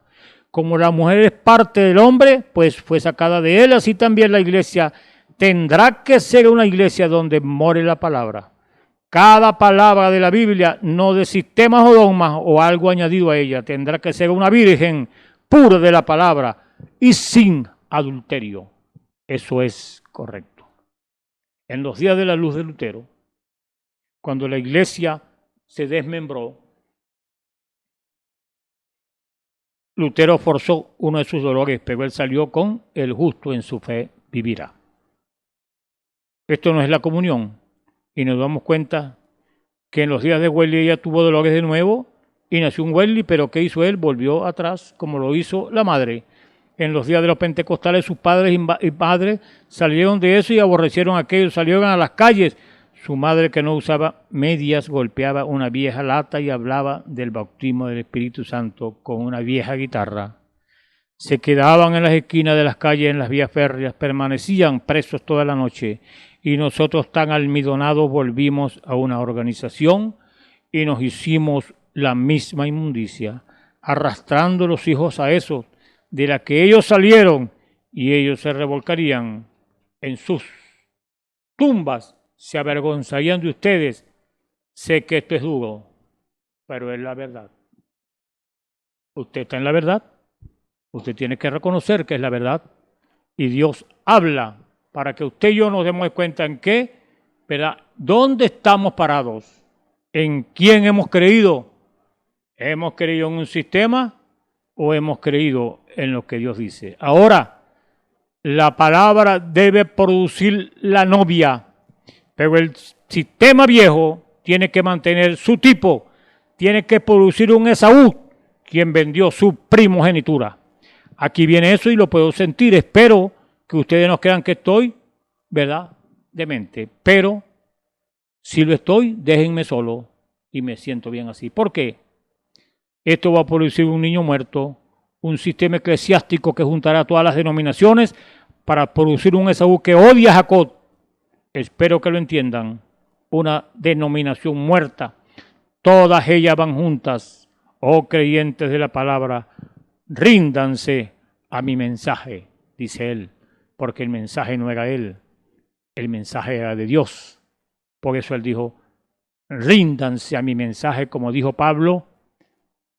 Como la mujer es parte del hombre, pues fue sacada de él, así también la iglesia tendrá que ser una iglesia donde more la palabra. Cada palabra de la Biblia, no de sistemas o dogmas o algo añadido a ella, tendrá que ser una virgen pura de la palabra y sin adulterio. Eso es correcto. En los días de la luz de Lutero, cuando la iglesia se desmembró Lutero forzó uno de sus dolores, pero él salió con el justo en su fe vivirá. Esto no es la comunión. Y nos damos cuenta que en los días de Wesley ella tuvo dolores de nuevo y nació un Wesley, pero ¿qué hizo él? Volvió atrás, como lo hizo la madre. En los días de los pentecostales sus padres y madres salieron de eso y aborrecieron a aquellos, salieron a las calles. Su madre, que no usaba medias, golpeaba una vieja lata y hablaba del bautismo del Espíritu Santo con una vieja guitarra. Se quedaban en las esquinas de las calles, en las vías férreas, permanecían presos toda la noche. Y nosotros, tan almidonados, volvimos a una organización y nos hicimos la misma inmundicia, arrastrando los hijos a eso, de la que ellos salieron, y ellos se revolcarían en sus tumbas, se avergonzarían de ustedes. Sé que esto es duro, pero es la verdad. Usted está en la verdad, usted tiene que reconocer que es la verdad, y Dios habla para que usted y yo nos demos cuenta en qué, ¿verdad? ¿Dónde estamos parados? ¿En quién hemos creído? ¿Hemos creído en un sistema o hemos creído en lo que Dios dice? Ahora, la palabra debe producir la novia, pero el sistema viejo tiene que mantener su tipo, tiene que producir un Esaú, quien vendió su primogenitura. Aquí viene eso y lo puedo sentir. Espero que ustedes no crean que estoy, ¿verdad?, demente. Pero si lo estoy, déjenme solo y me siento bien así. ¿Por qué? Esto va a producir un niño muerto, un sistema eclesiástico que juntará todas las denominaciones para producir un Esaú que odia a Jacob. Espero que lo entiendan. Una denominación muerta. Todas ellas van juntas. Oh creyentes de la palabra, ríndanse a mi mensaje, dice él, porque el mensaje no era él, el mensaje era de Dios. Por eso él dijo, ríndanse a mi mensaje, como dijo Pablo,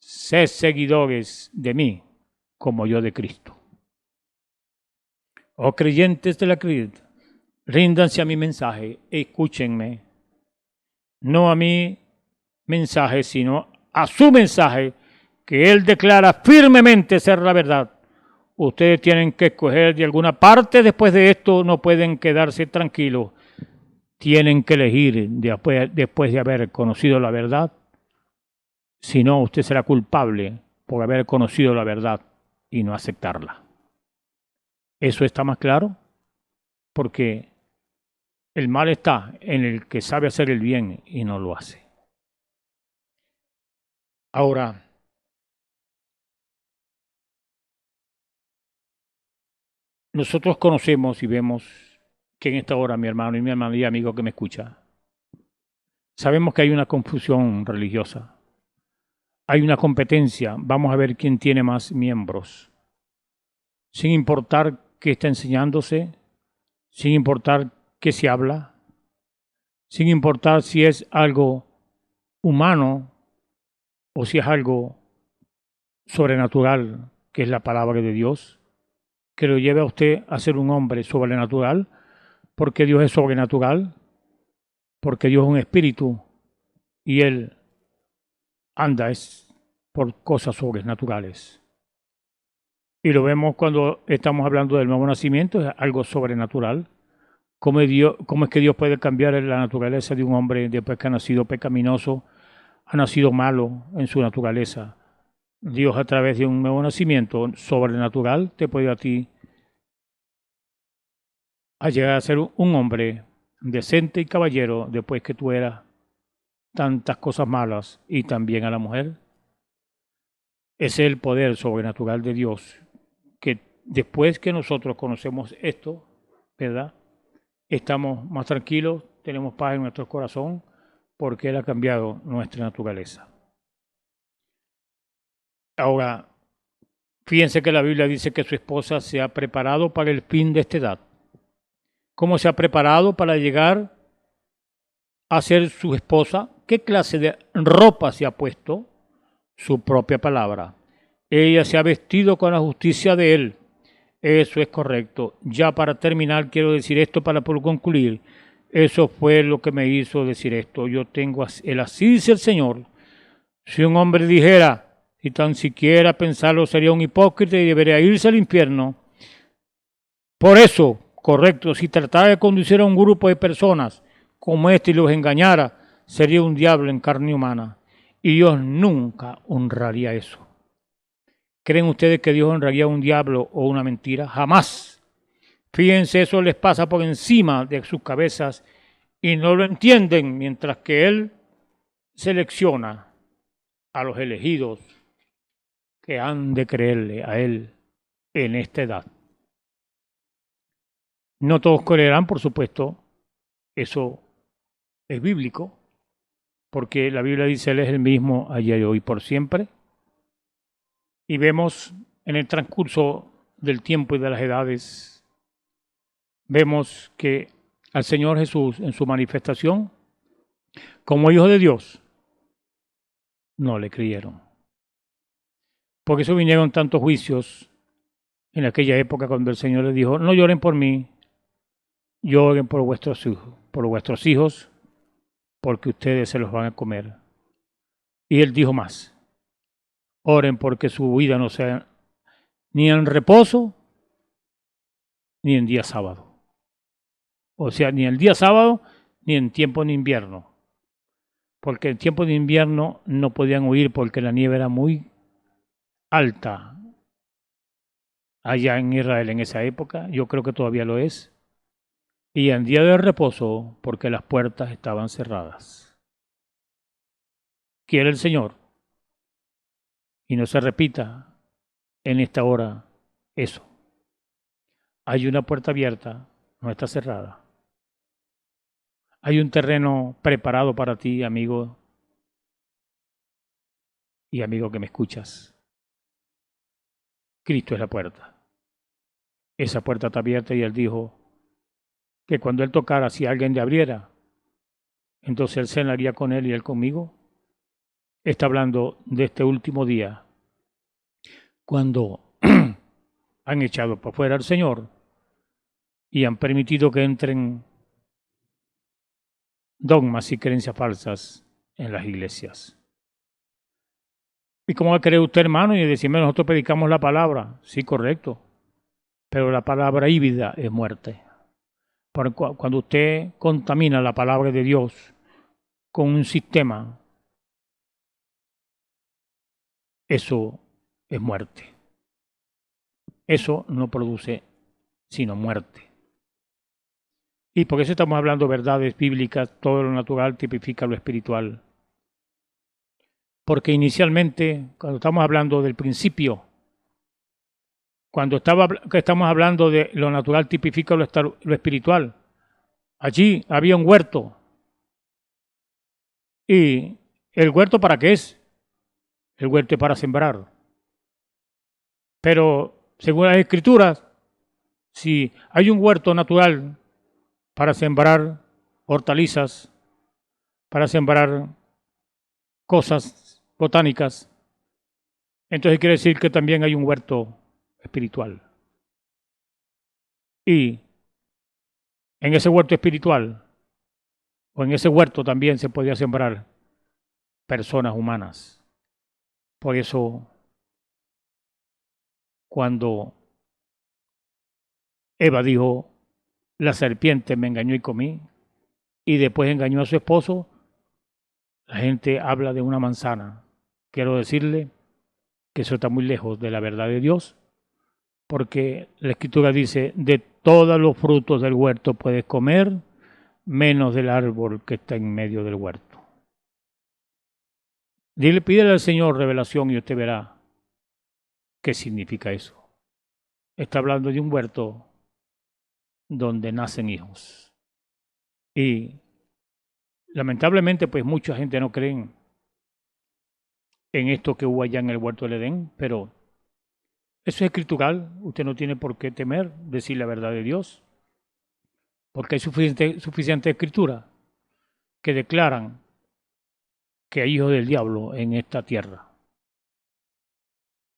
sed seguidores de mí, como yo de Cristo. Oh creyentes de la creencia, ríndanse a mi mensaje, escúchenme, no a mi mensaje, sino a su mensaje, que él declara firmemente ser la verdad. Ustedes tienen que escoger de alguna parte después de esto, no pueden quedarse tranquilos. Tienen que elegir después de haber conocido la verdad. Si no, usted será culpable por haber conocido la verdad y no aceptarla. ¿Eso está más claro? Porque el mal está en el que sabe hacer el bien y no lo hace. Ahora, nosotros conocemos y vemos que en esta hora, mi hermano y mi hermana y amigo que me escucha, sabemos que hay una confusión religiosa. Hay una competencia. Vamos a ver quién tiene más miembros. Sin importar qué está enseñándose, sin importar qué se habla, sin importar si es algo humano o si es algo sobrenatural, que es la palabra de Dios, que lo lleve a usted a ser un hombre sobrenatural, porque Dios es sobrenatural, porque Dios es un espíritu y Él anda por cosas sobrenaturales. Y lo vemos cuando estamos hablando del nuevo nacimiento, es algo sobrenatural. ¿Cómo es que Dios puede cambiar la naturaleza de un hombre después que ha nacido pecaminoso, ha nacido malo en su naturaleza? Dios, a través de un nuevo nacimiento sobrenatural, te puede a ti a llegar a ser un hombre decente y caballero después que tú eras tantas cosas malas, y también a la mujer. Es el poder sobrenatural de Dios, que después que nosotros conocemos esto, ¿verdad?, estamos más tranquilos, tenemos paz en nuestro corazón, porque Él ha cambiado nuestra naturaleza. Ahora, fíjense que la Biblia dice que su esposa se ha preparado para el fin de esta edad. ¿Cómo se ha preparado para llegar a ser su esposa? ¿Qué clase de ropa se ha puesto? Su propia palabra. Ella se ha vestido con la justicia de Él. Eso es correcto. Ya para terminar, quiero decir esto para concluir. Eso fue lo que me hizo decir esto. Yo tengo el así dice el Señor. Si un hombre dijera, Si tan siquiera pensarlo sería un hipócrita y debería irse al infierno. Por eso, correcto, si tratara de conducir a un grupo de personas como este y los engañara, sería un diablo en carne humana. Y Dios nunca honraría eso. ¿Creen ustedes que Dios honraría a un diablo o una mentira? Jamás. Fíjense, eso les pasa por encima de sus cabezas y no lo entienden, mientras que Él selecciona a los elegidos que han de creerle a Él en esta edad. No todos creerán, por supuesto, eso es bíblico, porque la Biblia dice Él es el mismo ayer y hoy por siempre. Y vemos en el transcurso del tiempo y de las edades, vemos que al Señor Jesús en su manifestación, como Hijo de Dios, no le creyeron. Por eso vinieron tantos juicios en aquella época cuando el Señor les dijo, no lloren por mí, lloren por vuestros hijos, porque ustedes se los van a comer. Y Él dijo más, oren porque su vida no sea ni en reposo, ni en día sábado. O sea, ni el día sábado, ni en tiempo de invierno. Porque en tiempo de invierno no podían huir porque la nieve era muy alta allá en Israel en esa época. Yo creo que todavía lo es. Y en día de reposo porque las puertas estaban cerradas. Quiere el Señor. Y no se repita en esta hora eso. Hay una puerta abierta, no está cerrada. Hay un terreno preparado para ti, amigo y amigo que me escuchas. Cristo es la puerta. Esa puerta está abierta y Él dijo que cuando Él tocara, si alguien le abriera, entonces Él cenaría con Él y Él conmigo. Está hablando de este último día, cuando han echado por fuera al Señor y han permitido que entren dogmas y creencias falsas en las iglesias. ¿Y cómo va a creer usted, hermano? Y decirme, nosotros predicamos la palabra. Sí, correcto. Pero la palabra híbrida es muerte. Porque cuando usted contamina la palabra de Dios con un sistema, eso es muerte. Eso no produce sino muerte. Y por eso estamos hablando de verdades bíblicas, todo lo natural tipifica lo espiritual. Porque inicialmente, cuando estamos hablando del principio, cuando estamos hablando de lo natural tipifica lo espiritual, allí había un huerto. ¿Y el huerto para qué es? El huerto es para sembrar. Pero, según las Escrituras, si hay un huerto natural para sembrar hortalizas, para sembrar cosas botánicas, entonces quiere decir que también hay un huerto espiritual. Y en ese huerto espiritual, o en ese huerto también se podía sembrar personas humanas. Por eso, cuando Eva dijo, la serpiente me engañó y comí, y después engañó a su esposo, la gente habla de una manzana. Quiero decirle que eso está muy lejos de la verdad de Dios, porque la Escritura dice, de todos los frutos del huerto puedes comer, menos del árbol que está en medio del huerto. Pídele al Señor revelación y usted verá qué significa eso. Está hablando de un huerto donde nacen hijos. Y lamentablemente, pues mucha gente no cree en esto que hubo allá en el huerto del Edén, pero eso es escritural. Usted no tiene por qué temer decir la verdad de Dios, porque hay suficiente escritura que declaran que hay hijos del diablo en esta tierra.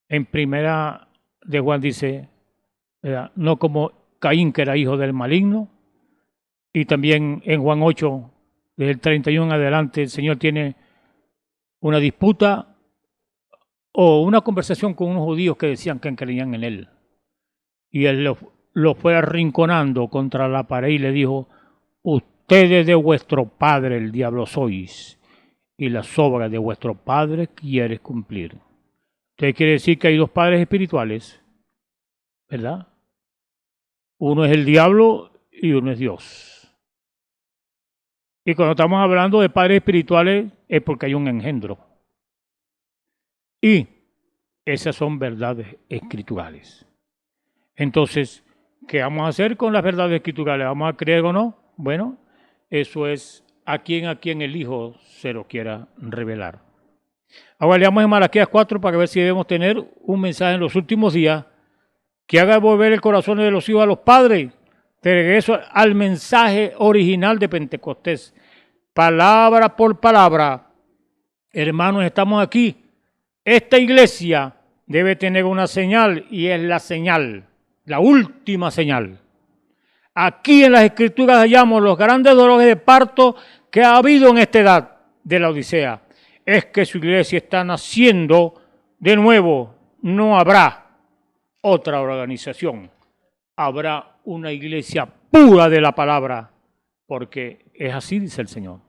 En primera de Juan dice, ¿verdad?, no como Caín, que era hijo del maligno, y también en Juan 8, desde el 31 en adelante, el Señor tiene una disputa o una conversación con unos judíos que decían que creían en él. Y él lo fue arrinconando contra la pared y le dijo: ustedes de vuestro padre el diablo sois, y las obras de vuestro padre quieres cumplir. Usted quiere decir que hay dos padres espirituales, ¿verdad? Uno es el diablo y uno es Dios. Y cuando estamos hablando de padres espirituales es porque hay un engendro. Y esas son verdades escriturales. Entonces, ¿qué vamos a hacer con las verdades escriturales? ¿Vamos a creer o no? Bueno, eso es a quien el Hijo se lo quiera revelar. Ahora leamos en Malaquías 4 para ver si debemos tener un mensaje en los últimos días que haga volver el corazón de los hijos a los padres, de regreso al mensaje original de Pentecostés. Palabra por palabra, hermanos, estamos aquí. Esta iglesia debe tener una señal y es la señal, la última señal. Aquí en las Escrituras hallamos los grandes dolores de parto que ha habido en esta edad de la Odisea. Es que su iglesia está naciendo de nuevo. No habrá otra organización. Habrá una iglesia pura de la palabra, porque es así, dice el Señor.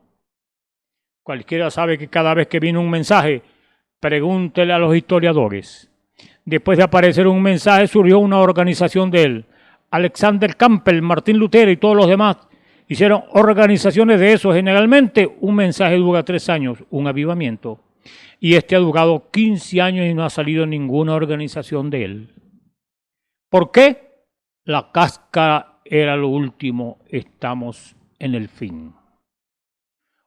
Cualquiera sabe que cada vez que viene un mensaje, pregúntele a los historiadores. Después de aparecer un mensaje, surgió una organización de él. Alexander Campbell, Martín Lutero y todos los demás hicieron organizaciones de eso. Generalmente un mensaje dura 3 años, un avivamiento. Y este ha durado 15 años y no ha salido ninguna organización de él. ¿Por qué? La cáscara era lo último, estamos en el fin.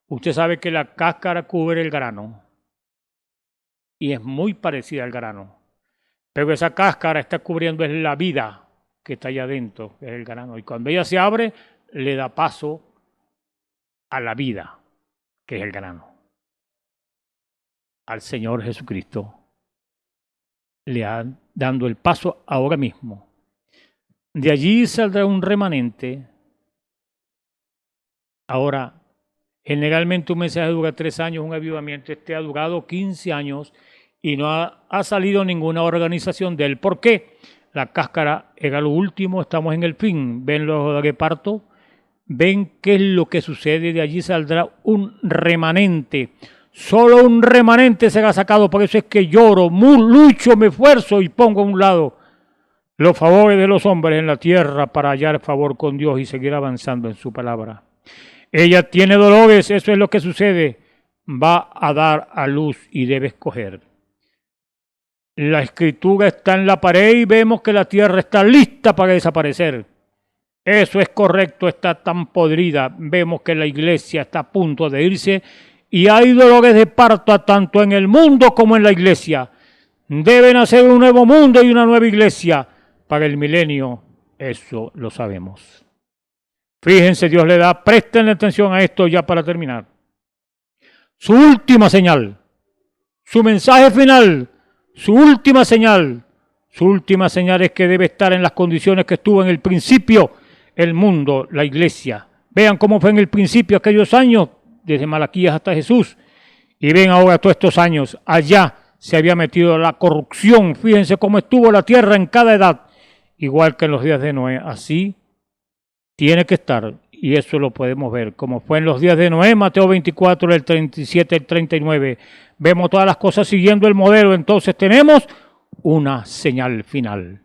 Usted sabe que la cáscara cubre el grano y es muy parecida al grano, pero esa cáscara está cubriendo es la vida que está allá adentro, que es el grano, y cuando ella se abre, le da paso a la vida, que es el grano. Al Señor Jesucristo le han dando el paso ahora mismo. De allí saldrá un remanente. Ahora, generalmente un mensaje dura 3 años, un avivamiento. Este ha durado 15 años y no ha salido ninguna organización de él. ¿Por qué? La cáscara era lo último, estamos en el fin. ¿Ven los repartos? ¿Ven qué es lo que sucede? De allí saldrá un remanente. Solo un remanente será sacado. Por eso es que lloro, lucho, me esfuerzo y pongo a un lado los favores de los hombres en la tierra para hallar favor con Dios y seguir avanzando en su palabra. Ella tiene dolores, eso es lo que sucede. Va a dar a luz y debe escoger. La escritura está en la pared y vemos que la tierra está lista para desaparecer. Eso es correcto, está tan podrida. Vemos que la iglesia está a punto de irse y hay dolores de parto tanto en el mundo como en la iglesia. Deben hacer un nuevo mundo y una nueva iglesia para el milenio. Eso lo sabemos. Fíjense, Dios le da, presten atención a esto ya para terminar. Su última señal, su mensaje final, su última señal es que debe estar en las condiciones que estuvo en el principio el mundo, la iglesia. Vean cómo fue en el principio aquellos años, desde Malaquías hasta Jesús, y ven ahora todos estos años, allá se había metido la corrupción. Fíjense cómo estuvo la tierra en cada edad, igual que en los días de Noé, así tiene que estar, y eso lo podemos ver, como fue en los días de Noé, Mateo 24, del 37 al 39. Vemos todas las cosas siguiendo el modelo, entonces tenemos una señal final.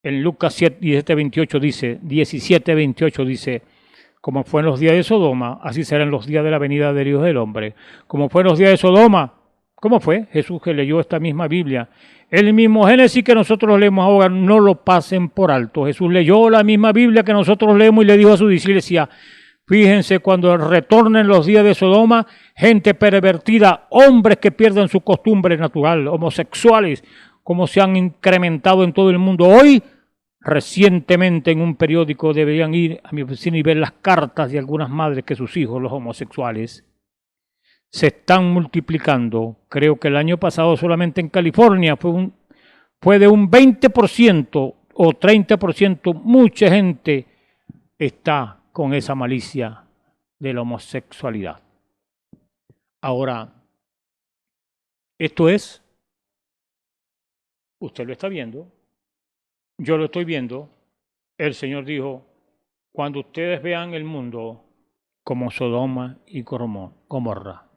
En Lucas 17, 28 dice, como fue en los días de Sodoma, así será en los días de la venida del Hijo del Hombre. Como fue en los días de Sodoma, ¿cómo fue? Jesús, que leyó esta misma Biblia. El mismo Génesis que nosotros leemos ahora, no lo pasen por alto. Jesús leyó la misma Biblia que nosotros leemos y le dijo a su iglesia, fíjense, cuando retornen los días de Sodoma, gente pervertida, hombres que pierden su costumbre natural, homosexuales, como se han incrementado en todo el mundo. Hoy, recientemente en un periódico, deberían ir a mi oficina y ver las cartas de algunas madres que sus hijos, los homosexuales, se están multiplicando. Creo que el año pasado solamente en California fue de un 20% o 30%. Mucha gente está con esa malicia de la homosexualidad. Ahora, esto es Usted lo está viendo, yo lo estoy viendo. El Señor dijo, cuando ustedes vean el mundo como Sodoma y Gomorra,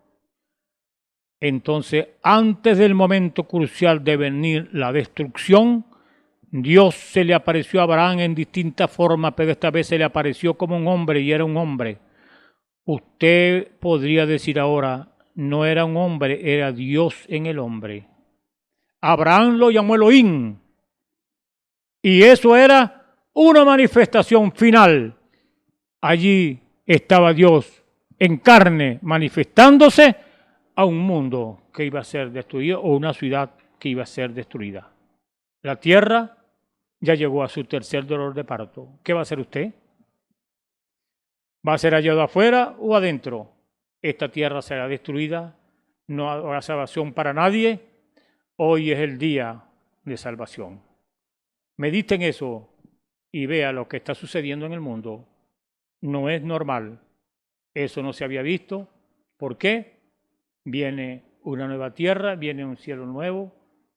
entonces antes del momento crucial de venir la destrucción, Dios se le apareció a Abraham en distintas formas, pero esta vez se le apareció como un hombre y era un hombre. Usted podría decir ahora, no era un hombre, era Dios en el hombre. Abraham lo llamó Elohim. Y eso era una manifestación final. Allí estaba Dios en carne manifestándose a un mundo que iba a ser destruido o una ciudad que iba a ser destruida. La tierra ya llegó a su tercer dolor de parto. ¿Qué va a hacer usted? ¿Va a ser hallado afuera o adentro? Esta tierra será destruida, no habrá salvación para nadie. Hoy es el día de salvación. Medite en eso y vea lo que está sucediendo en el mundo. No es normal. Eso no se había visto. ¿Por qué? Viene una nueva tierra, viene un cielo nuevo,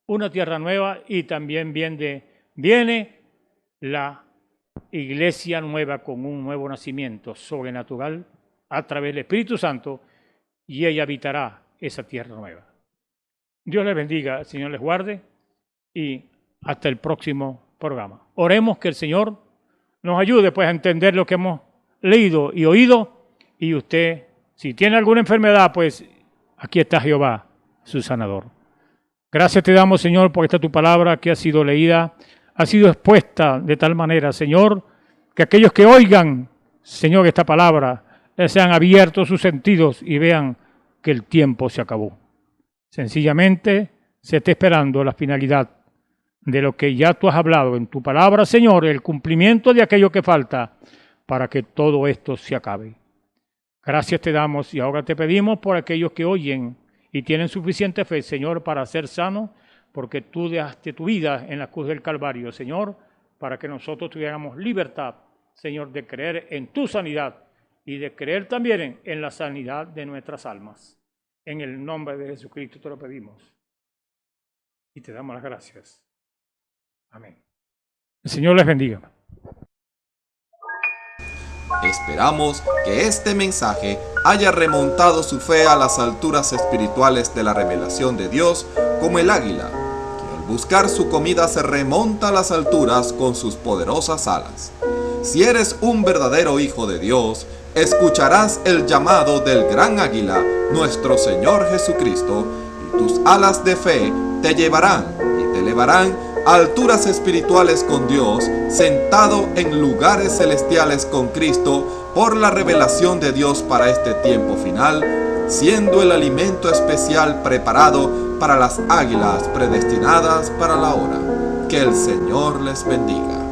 una tierra nueva y también viene la iglesia nueva con un nuevo nacimiento sobrenatural a través del Espíritu Santo y ella habitará esa tierra nueva. Dios les bendiga, el Señor les guarde y hasta el próximo programa. Oremos que el Señor nos ayude pues a entender lo que hemos leído y oído y usted, si tiene alguna enfermedad, pues aquí está Jehová, su sanador. Gracias te damos, Señor, por esta tu palabra que ha sido leída, ha sido expuesta de tal manera, Señor, que aquellos que oigan, Señor, esta palabra, les sean abiertos sus sentidos y vean que el tiempo se acabó. Sencillamente se está esperando la finalidad de lo que ya tú has hablado en tu palabra, Señor, el cumplimiento de aquello que falta para que todo esto se acabe. Gracias te damos y ahora te pedimos por aquellos que oyen y tienen suficiente fe, Señor, para ser sanos, porque tú dejaste tu vida en la cruz del Calvario, Señor, para que nosotros tuviéramos libertad, Señor, de creer en tu sanidad y de creer también en la sanidad de nuestras almas. En el nombre de Jesucristo te lo pedimos y te damos las gracias. Amén. El Señor les bendiga. Esperamos que este mensaje haya remontado su fe a las alturas espirituales de la revelación de Dios, como el águila, que al buscar su comida se remonta a las alturas con sus poderosas alas. Si eres un verdadero hijo de Dios, escucharás el llamado del gran águila, nuestro Señor Jesucristo, y tus alas de fe te llevarán y te elevarán a alturas espirituales con Dios, sentado en lugares celestiales con Cristo, por la revelación de Dios para este tiempo final, siendo el alimento especial preparado para las águilas predestinadas para la hora. Que el Señor les bendiga.